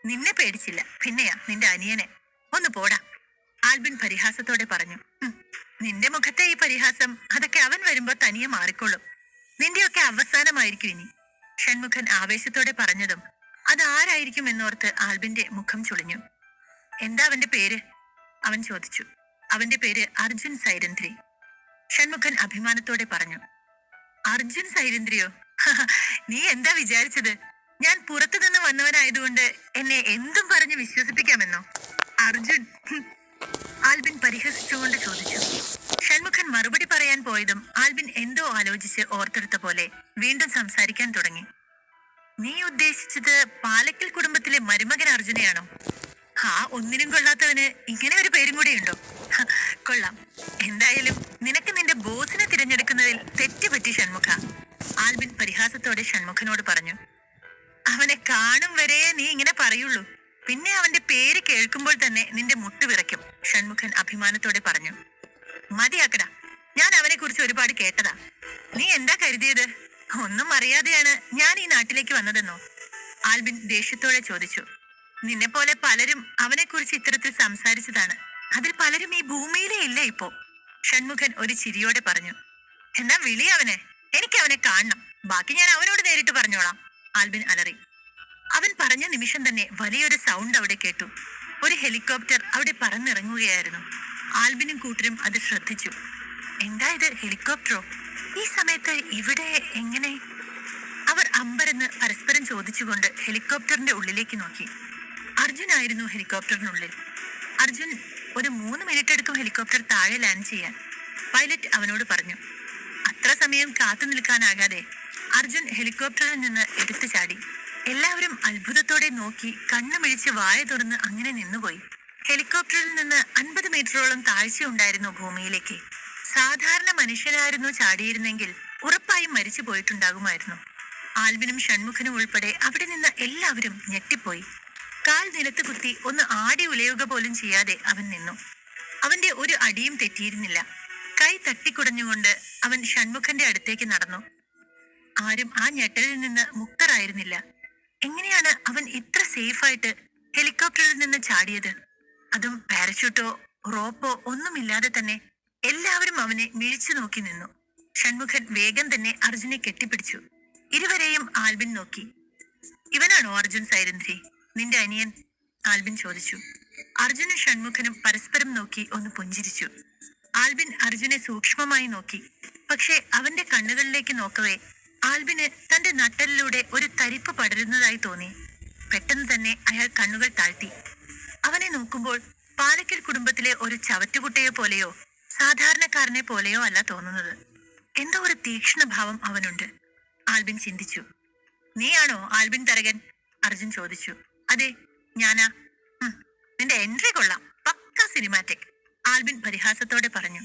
നിന്നെ പേടിച്ചില്ല, പിന്നെയാ നിന്റെ അനിയനെ. ഒന്ന് പോടാ, ആൽബിൻ പരിഹാസത്തോടെ പറഞ്ഞു. നിന്റെ മുഖത്തെ ഈ പരിഹാസം അതൊക്കെ അവൻ വരുമ്പോ തനിയെ മാറിക്കൊള്ളും. നിന്റെയൊക്കെ അവസാനമായിരിക്കും ഇനി, ഷൺമുഖൻ ആവേശത്തോടെ പറഞ്ഞതും അതാരായിരിക്കും എന്നോർത്ത് ആൽബിന്റെ മുഖം ചുളിഞ്ഞു. എന്താ അവന്റെ പേര്? അവൻ ചോദിച്ചു. അവന്റെ പേര് അർജുൻ സൈരന്ധ്രി, ഷൺമുഖൻ അഭിമാനത്തോടെ പറഞ്ഞു. അർജുൻ സൈരന്ധ്രിയോ? നീ എന്താ വിചാരിച്ചത്? ഞാൻ പുറത്തു നിന്ന് വന്നവനായതുകൊണ്ട് എന്നെ എന്തും പറഞ്ഞ് വിശ്വസിപ്പിക്കാമെന്നോ? അർജുൻ, ആൽബിൻ പരിഹസിച്ചുകൊണ്ട് ചോദിച്ചു. ഷൺമുഖൻ മറുപടി പറയാൻ പോയതും ആൽബിൻ എന്തോ ആലോചിച്ച് ഓർത്തെടുത്ത പോലെ വീണ്ടും സംസാരിക്കാൻ തുടങ്ങി. നീ ഉദ്ദേശിച്ചത് പാലക്കൽ കുടുംബത്തിലെ മരുമകൻ അർജുനെയാണോ? ആ ഒന്നിനും കൊള്ളാത്തവന് ഇങ്ങനെ ഒരു പേരും കൂടെ ഉണ്ടോ? കൊള്ളാം. എന്തായാലും നിനക്ക് നിന്റെ ബോസിനെ തിരഞ്ഞെടുക്കുന്നതിൽ തെറ്റുപറ്റി ഷൺമുഖ, ആൽബിൻ പരിഹാസത്തോടെ ഷൺമുഖനോട് പറഞ്ഞു. അവനെ കാണും വരെ നീ ഇങ്ങനെ പറയുള്ളൂ, പിന്നെ അവന്റെ പേര് കേൾക്കുമ്പോൾ തന്നെ നിന്റെ മുട്ടു വിറയ്ക്കും, ഷൺമുഖൻ അഭിമാനത്തോടെ പറഞ്ഞു. മതിയാക്കടാ, ഞാൻ അവനെ കുറിച്ച് ഒരുപാട് കേട്ടതാ. നീ എന്താ കരുതിയത്? ഒന്നും അറിയാതെയാണ് ഞാൻ ഈ നാട്ടിലേക്ക് വന്നതെന്നോ? ആൽബിൻ ദേഷ്യത്തോടെ ചോദിച്ചു. നിന്നെ പോലെ പലരും അവനെ കുറിച്ച് ഇത്തരത്തിൽ സംസാരിച്ചതാണ്. അതിൽ പലരും ഈ ഭൂമിയിലേ ഇല്ല ഇപ്പോ, ഷൺമുഖൻ ഒരു ചിരിയോടെ പറഞ്ഞു. എന്നാ വിളി അവനെ, എനിക്ക് അവനെ കാണണം. ബാക്കി ഞാൻ അവനോട് നേരിട്ട് പറഞ്ഞോളാം, ആൽബിൻ അലറി. അവൻ പറഞ്ഞ നിമിഷം തന്നെ വലിയൊരു സൗണ്ട് അവിടെ കേട്ടു. ഒരു ഹെലികോപ്റ്റർ അവിടെ പറന്നിറങ്ങുകയായിരുന്നു. ആൽബിനും കൂട്ടരും അത് ശ്രദ്ധിച്ചു. എന്താ ഇത്, ഹെലികോപ്റ്ററോ? ഈ സമയത്ത് ഇവിടെ എങ്ങനെ? അവർ അമ്പരന്ന് പരസ്പരം ചോദിച്ചുകൊണ്ട് ഹെലികോപ്റ്ററിന്റെ ഉള്ളിലേക്ക് നോക്കി. അർജുൻ ആയിരുന്നു ഹെലികോപ്റ്ററിനുള്ളിൽ. അർജുൻ, ഒരു 3 മിനിറ്റ് എടുക്കും ഹെലികോപ്റ്റർ താഴെ ലാൻഡ് ചെയ്യാൻ, പൈലറ്റ് അവനോട് പറഞ്ഞു. അത്ര സമയം കാത്തു നിൽക്കാനാകാതെ അർജുൻ ഹെലികോപ്റ്ററിൽ നിന്ന് എടുത്തു ചാടി. എല്ലാവരും അത്ഭുതത്തോടെ നോക്കി കണ്ണുമിഴിച്ച് വായ തുറന്ന് അങ്ങനെ നിന്നുപോയി. ഹെലികോപ്റ്ററിൽ നിന്ന് 50 മീറ്ററോളം താഴ്ച ഉണ്ടായിരുന്നു ഭൂമിയിലേക്ക്. സാധാരണ മനുഷ്യനായിരുന്നു ചാടിയിരുന്നെങ്കിൽ ഉറപ്പായും മരിച്ചു പോയിട്ടുണ്ടാകുമായിരുന്നു. ആൽബിനും ഷൺമുഖനും ഉൾപ്പെടെ അവിടെ നിന്ന് എല്ലാവരും ഞെട്ടിപ്പോയി. കാൽ നിലത്ത് കുത്തി ഒന്ന് ആടി ഉലയുക പോലും ചെയ്യാതെ അവൻ നിന്നു. അവന്റെ ഒരു അടിയും തെറ്റിയിരുന്നില്ല. കൈ തട്ടിക്കുടഞ്ഞുകൊണ്ട് അവൻ ഷൺമുഖന്റെ അടുത്തേക്ക് നടന്നു. ആരും ആ ഞെട്ടലിൽ നിന്ന് മുക്തരായിരുന്നില്ല. എങ്ങനെയാണ് അവൻ ഇത്ര സേഫായിട്ട് ഹെലികോപ്റ്ററിൽ നിന്ന് ചാടിയത്? അതും പാരച്യൂട്ടോ റോപ്പോ ഒന്നുമില്ലാതെ തന്നെ. എല്ലാവരും അവനെ മിഴിച്ചു നോക്കി നിന്നു. ഷൺമുഖൻ വേഗം തന്നെ അർജുനെ കെട്ടിപ്പിടിച്ചു. ഇരുവരെയും ആൽബിൻ നോക്കി. ഇവനാണോ അർജുൻ സൈരന്ധ്രി, നിന്റെ അനിയൻ? ആൽബിൻ ചോദിച്ചു. അർജുനും ഷൺമുഖനും പരസ്പരം നോക്കി ഒന്ന് പുഞ്ചിരിച്ചു. ആൽബിൻ അർജുനെ സൂക്ഷ്മമായി നോക്കി. പക്ഷെ അവന്റെ കണ്ണുകളിലേക്ക് നോക്കവേ ആൽബിന് തന്റെ നട്ടലിലൂടെ ഒരു തരിപ്പ് പടരുന്നതായി തോന്നി. പെട്ടെന്ന് തന്നെ അയാൾ കണ്ണുകൾ താഴ്ത്തി. അവനെ നോക്കുമ്പോൾ പാലക്കൽ കുടുംബത്തിലെ ഒരു ചവറ്റുകുട്ടയെ പോലെയോ സാധാരണക്കാരനെ പോലെയോ അല്ല തോന്നുന്നത്. എന്തോ ഒരു തീക്ഷ്ണഭാവം അവനുണ്ട്. ആൽബിൻ ചിന്തിച്ചു. നീയാണോ ആൽബിൻ തരകൻ? അർജുൻ ചോദിച്ചു. അതെ, ഞാനാ. നിന്റെ എൻട്രി കൊള്ളാം, പക്ക സിനിമാറ്റിക്, ആൽബിൻ പരിഹാസത്തോടെ പറഞ്ഞു.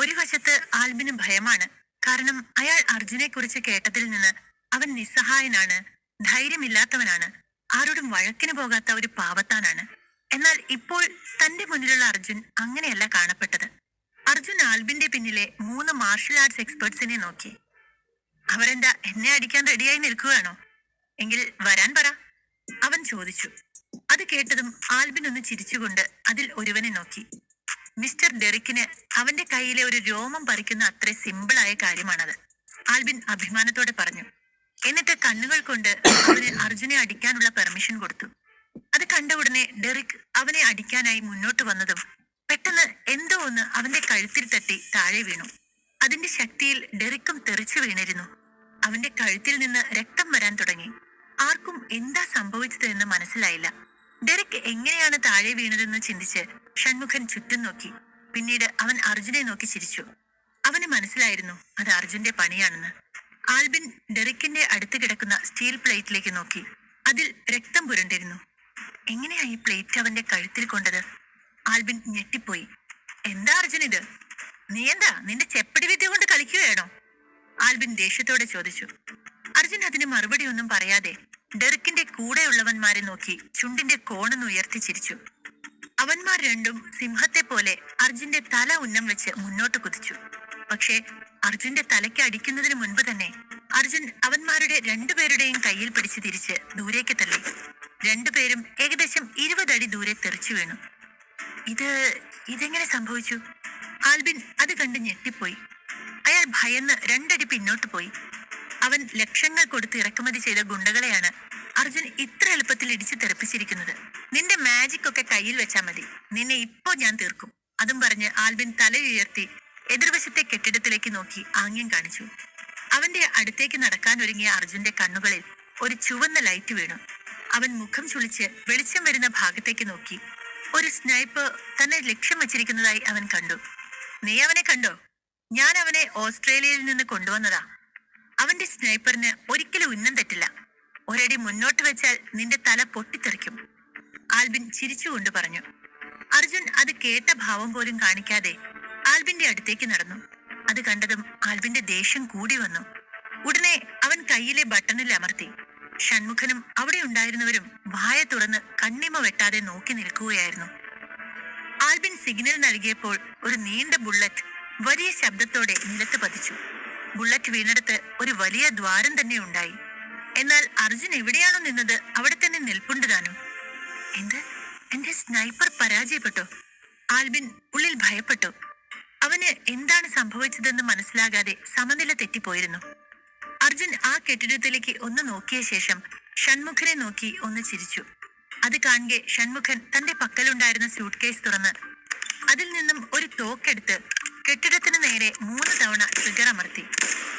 ഒരു വശത്ത് ആൽബിന് ഭയമാണ്. കാരണം അയാൾ അർജുനെ കുറിച്ച് കേട്ടതിൽ നിന്ന് അവൻ നിസ്സഹായനാണ്, ധൈര്യമില്ലാത്തവനാണ്, ആരോടും വഴക്കിന് പോകാത്ത ഒരു പാവത്താനാണ്. എന്നാൽ ഇപ്പോൾ തന്റെ മുന്നിലുള്ള അർജുൻ അങ്ങനെയല്ല കാണപ്പെട്ടത്. അർജുൻ ആൽബിന്റെ പിന്നിലെ 3 മാർഷൽ ആർട്സ് എക്സ്പേർട്സിനെ നോക്കി. അവരെന്താ എന്നെ അടിക്കാൻ റെഡിയായി നിൽക്കുകയാണോ? എങ്കിൽ വരാൻ പറ, അവൻ ചോദിച്ചു. അത് കേട്ടതും ആൽബിൻ ഒന്ന് ചിരിച്ചുകൊണ്ട് അതിൽ ഒരുവനെ നോക്കി. മിസ്റ്റർ ഡെറിക്കിന് അവന്റെ കയ്യിലെ ഒരു രോമം പറിക്കുന്ന അത്ര സിമ്പിളായ കാര്യമാണത്, ആൽബിൻ അഭിമാനത്തോടെ പറഞ്ഞു. എന്നിട്ട് കണ്ണുകൾ കൊണ്ട് അവന് അർജുനെ അടിക്കാനുള്ള പെർമിഷൻ കൊടുത്തു. അത് കണ്ട ഉടനെ ഡെറിക് അവനെ അടിക്കാനായി മുന്നോട്ട് വന്നതും പെട്ടെന്ന് എന്തോ ഒന്ന് അവന്റെ കഴുത്തിൽ തട്ടി താഴെ വീണു. അതിന്റെ ശക്തിയിൽ ഡെറിക്കും തെറിച്ചു വീണിരുന്നു. അവന്റെ കഴുത്തിൽ നിന്ന് രക്തം വരാൻ തുടങ്ങി. ആർക്കും എന്താ സംഭവിച്ചതെന്ന് മനസ്സിലായില്ല. ഡെറിക് എങ്ങനെയാണ് താഴെ വീണതെന്ന് ചിന്തിച്ച് ഷൺമുഖൻ ചുറ്റും നോക്കി. പിന്നീട് അവൻ അർജുനെ നോക്കി ചിരിച്ചു. അവന് മനസ്സിലായിരുന്നു അത് അർജുന്റെ പണിയാണെന്ന്. ആൽബിൻ ഡെറിക്കിന്റെ അടുത്ത് കിടക്കുന്ന സ്റ്റീൽ പ്ലേറ്റിലേക്ക് നോക്കി. അതിൽ രക്തം പുരണ്ടിരുന്നു. എങ്ങനെയാ ഈ പ്ലേറ്റ് അവന്റെ കഴുത്തിൽ കൊണ്ടത്? ആൽബിൻ ഞെട്ടിപ്പോയി. എന്താ അർജുൻ ഇത്? നീ എന്താ നിന്റെ ചെപ്പടി വിദ്യ കൊണ്ട് കളിക്കുകയാണോ? ആൽബിൻ ദേഷ്യത്തോടെ ചോദിച്ചു. അർജുൻ അതിന് മറുപടി ഒന്നും പറയാതെ ഡെറിക്കിന്റെ കൂടെയുള്ളവന്മാരെ നോക്കി ചുണ്ടിന്റെ കോണൊന്ന് ഉയർത്തി ചിരിച്ചു. അവന്മാർ രണ്ടും സിംഹത്തെ പോലെ അർജുന്റെ തല ഉന്നം വെച്ച് മുന്നോട്ട് കുതിച്ചു. പക്ഷേ അർജുന്റെ തലയ്ക്ക് അടിക്കുന്നതിന് മുൻപ് തന്നെ അർജുൻ അവന്മാരുടെ 2 പേരുടെയും കയ്യിൽ പിടിച്ച് തിരിച്ച് ദൂരേക്ക് തള്ളി. 2 പേരും ഏകദേശം 20 അടി ദൂരെ തെറിച്ചു വീണു. ഇതെങ്ങനെ സംഭവിച്ചു? ആൽബിൻ അത് കണ്ട് ഞെട്ടിപ്പോയി. അയാൾ ഭയന്ന് 2 അടി പിന്നോട്ട് പോയി. അവൻ ലക്ഷങ്ങൾ കൊടുത്ത് ഇറക്കുമതി ചെയ്ത ഗുണ്ടകളെയാണ് അർജുൻ ഇത്ര എളുപ്പത്തിൽ ഇടിച്ചു തെറിപ്പിച്ചിരിക്കുന്നത്. നിന്റെ മാജിക് ഒക്കെ കയ്യിൽ വെച്ചാ മതി, നിന്നെ ഇപ്പോ ഞാൻ തീർക്കും. അതും പറഞ്ഞ് ആൽബിൻ തലയുയർത്തി എതിർവശത്തെ കെട്ടിടത്തിലേക്ക് നോക്കി ആംഗ്യം കാണിച്ചു. അവന്റെ അടുത്തേക്ക് നടക്കാൻ ഒരുങ്ങിയ അർജുന്റെ കണ്ണുകളിൽ ഒരു ചുവന്ന ലൈറ്റ് വീണു. അവൻ മുഖം ചുളിച്ച് വെളിച്ചം വരുന്ന ഭാഗത്തേക്ക് നോക്കി. ഒരു സ്നൈപ്പർ തന്നെ ലക്ഷ്യം വെച്ചിരിക്കുന്നതായി അവൻ കണ്ടു. നീ അവനെ കണ്ടോ? ഞാൻ അവനെ ഓസ്ട്രേലിയയിൽ നിന്ന് കൊണ്ടുവന്നതാ. അവന്റെ സ്നൈപ്പറിന് ഒരിക്കലും ഉന്നം തെറ്റില്ല. ഒരടി മുന്നോട്ട് വെച്ചാൽ നിന്റെ തല പൊട്ടിത്തെറിക്കും, ആൽബിൻ ചിരിച്ചുകൊണ്ട് പറഞ്ഞു. അർജുൻ അത് കേട്ട ഭാവം പോലും കാണിക്കാതെ ആൽബിന്റെ അടുത്തേക്ക് നടന്നു. അത് കണ്ടതും ആൽബിന്റെ ദേഷ്യം കൂടി വന്നു. ഉടനെ അവൻ കയ്യിലെ ബട്ടണിൽ അമർത്തി. ഷൺമുഖനും അവിടെ ഉണ്ടായിരുന്നവരും വായ തുറന്ന് കണ്ണിമ വെട്ടാതെ നോക്കി നിൽക്കുകയായിരുന്നു. ആൽബിൻ സിഗ്നൽ നൽകിയപ്പോൾ ഒരു നീണ്ട ബുള്ളറ്റ് വലിയ ശബ്ദത്തോടെ നിലത്ത് പതിച്ചു. ബുള്ളറ്റ് വീണെടുത്ത് ഒരു വലിയ ദ്വാരം തന്നെ ഉണ്ടായി. എന്നാൽ അർജുൻ എവിടെയാണോ നിന്നത് അവിടെ തന്നെ നിൽപ്പുണ്ട് താനും. എന്റെ സ്നൈപ്പർ പരാജയപ്പെട്ടോ? ആൽബിൻ ഉള്ളിൽ ഭയപ്പെട്ടു. അവന് എന്താണ് സംഭവിച്ചതെന്ന് മനസ്സിലാകാതെ സമനില തെറ്റിപ്പോയിരുന്നു. അർജുൻ ആ കെട്ടിടത്തിലേക്ക് ഒന്ന് നോക്കിയ ശേഷം ഷൺമുഖനെ നോക്കി ഒന്ന് ചിരിച്ചു. അത് കാണുക ഷൺമുഖൻ തന്റെ പക്കലുണ്ടായിരുന്ന സ്യൂട്ട് കേസ് തുറന്ന് അതിൽ നിന്നും ഒരു തോക്കെടുത്ത് കെട്ടിടത്തിന് നേരെ 3 തവണ ട്രിഗർ അമർത്തി.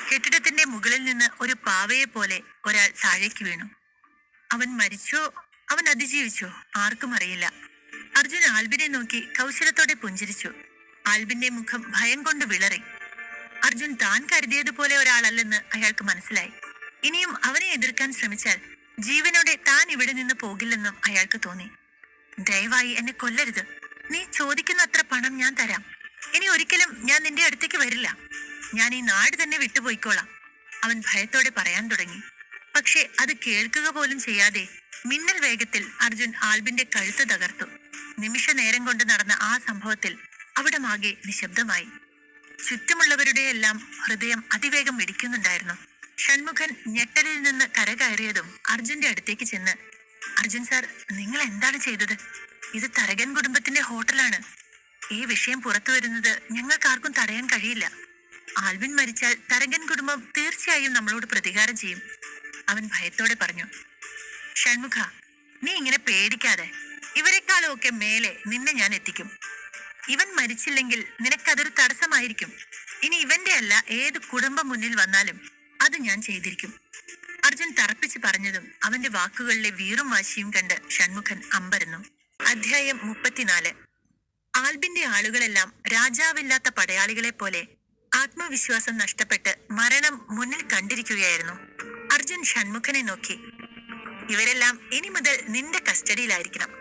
കെട്ടിടത്തിന്റെ മുകളിൽ നിന്ന് ഒരു പാവയെ പോലെ ഒരാൾ താഴേക്ക് വീണു. അവൻ മരിച്ചോ, അവൻ അതിജീവിച്ചോ, ആർക്കും അറിയില്ല. അർജുൻ ആൽബിനെ നോക്കി കൗശലത്തോടെ പുഞ്ചിരിച്ചു. ആൽബിന്റെ മുഖം ഭയം കൊണ്ട് വിളറി. അർജുൻ താൻ കരുതിയതുപോലെ ഒരാളല്ലെന്ന് അയാൾക്ക് മനസ്സിലായി. ഇനിയും അവനെ എതിർക്കാൻ ശ്രമിച്ചാൽ ജീവനോടെ താൻ ഇവിടെ നിന്ന് പോകില്ലെന്നും അയാൾക്ക് തോന്നി. ദയവായി എന്നെ കൊല്ലരുത്. നീ ചോദിക്കുന്ന അത്ര പണം ഞാൻ തരാം. ഇനി ഒരിക്കലും ഞാൻ നിന്റെ അടുത്തേക്ക് വരില്ല. ഞാൻ ഈ നാട് തന്നെ വിട്ടുപോയിക്കോളാം, അവൻ ഭയത്തോടെ പറയാൻ തുടങ്ങി. പക്ഷെ അത് കേൾക്കുക പോലും ചെയ്യാതെ മിന്നൽ വേഗത്തിൽ അർജുൻ ആൽബിന്റെ കഴുത്ത് തകർത്തു. നിമിഷ നേരം കൊണ്ട് നടന്ന ആ സംഭവത്തിൽ അവിടമാകെ നിശബ്ദമായി. ചുറ്റുമുള്ളവരുടെ എല്ലാം ഹൃദയം അതിവേഗം മിടിക്കുന്നുണ്ടായിരുന്നു. ഷൺമുഖൻ ഞെട്ടലിൽ നിന്ന് കരകയറിയതും അർജുന്റെ അടുത്തേക്ക് ചെന്ന്, അർജുൻ സാർ, നിങ്ങൾ എന്താണ് ചെയ്തത്? ഇത് തരകൻ കുടുംബത്തിന്റെ ഹോട്ടലാണ്. ഈ വിഷയം പുറത്തു വരുന്നത് ഞങ്ങൾക്കാർക്കും തടയാൻ കഴിയില്ല. ആൽവിൻ മരിച്ചാൽ തരകൻ കുടുംബം തീർച്ചയായും നമ്മളോട് പ്രതികാരം ചെയ്യും, അവൻ ഭയത്തോടെ പറഞ്ഞു. ഷൺമുഖ, നീ ഇങ്ങനെ പേടിക്കാതെ. ഇവരെക്കാളും ഒക്കെ മേലെ നിന്നെ ഞാൻ എത്തിക്കും. ഇവൻ മരിച്ചില്ലെങ്കിൽ നിനക്കതൊരു തടസ്സമായിരിക്കും. ഇനി ഇവന്റെ അല്ല ഏത് കുടുംബം മുന്നിൽ വന്നാലും അത് ഞാൻ ചെയ്തിരിക്കും, അർജുൻ തറപ്പിച്ച് പറഞ്ഞതും അവന്റെ വാക്കുകളിലെ വീറും വാശിയും കണ്ട് ഷൺമുഖൻ അമ്പരന്നു. അധ്യായം 34. ആൽബിന്റെ ആളുകളെല്ലാം രാജാവില്ലാത്ത പടയാളികളെ പോലെ ആത്മവിശ്വാസം നഷ്ടപ്പെട്ട് മരണം മുന്നിൽ കണ്ടിരിക്കുകയായിരുന്നു. അർജുൻ ഷൺമുഖനെ നോക്കി, ഇവരെല്ലാം ഇനി മുതൽ നിന്റെ കസ്റ്റഡിയിലായിരിക്കണം.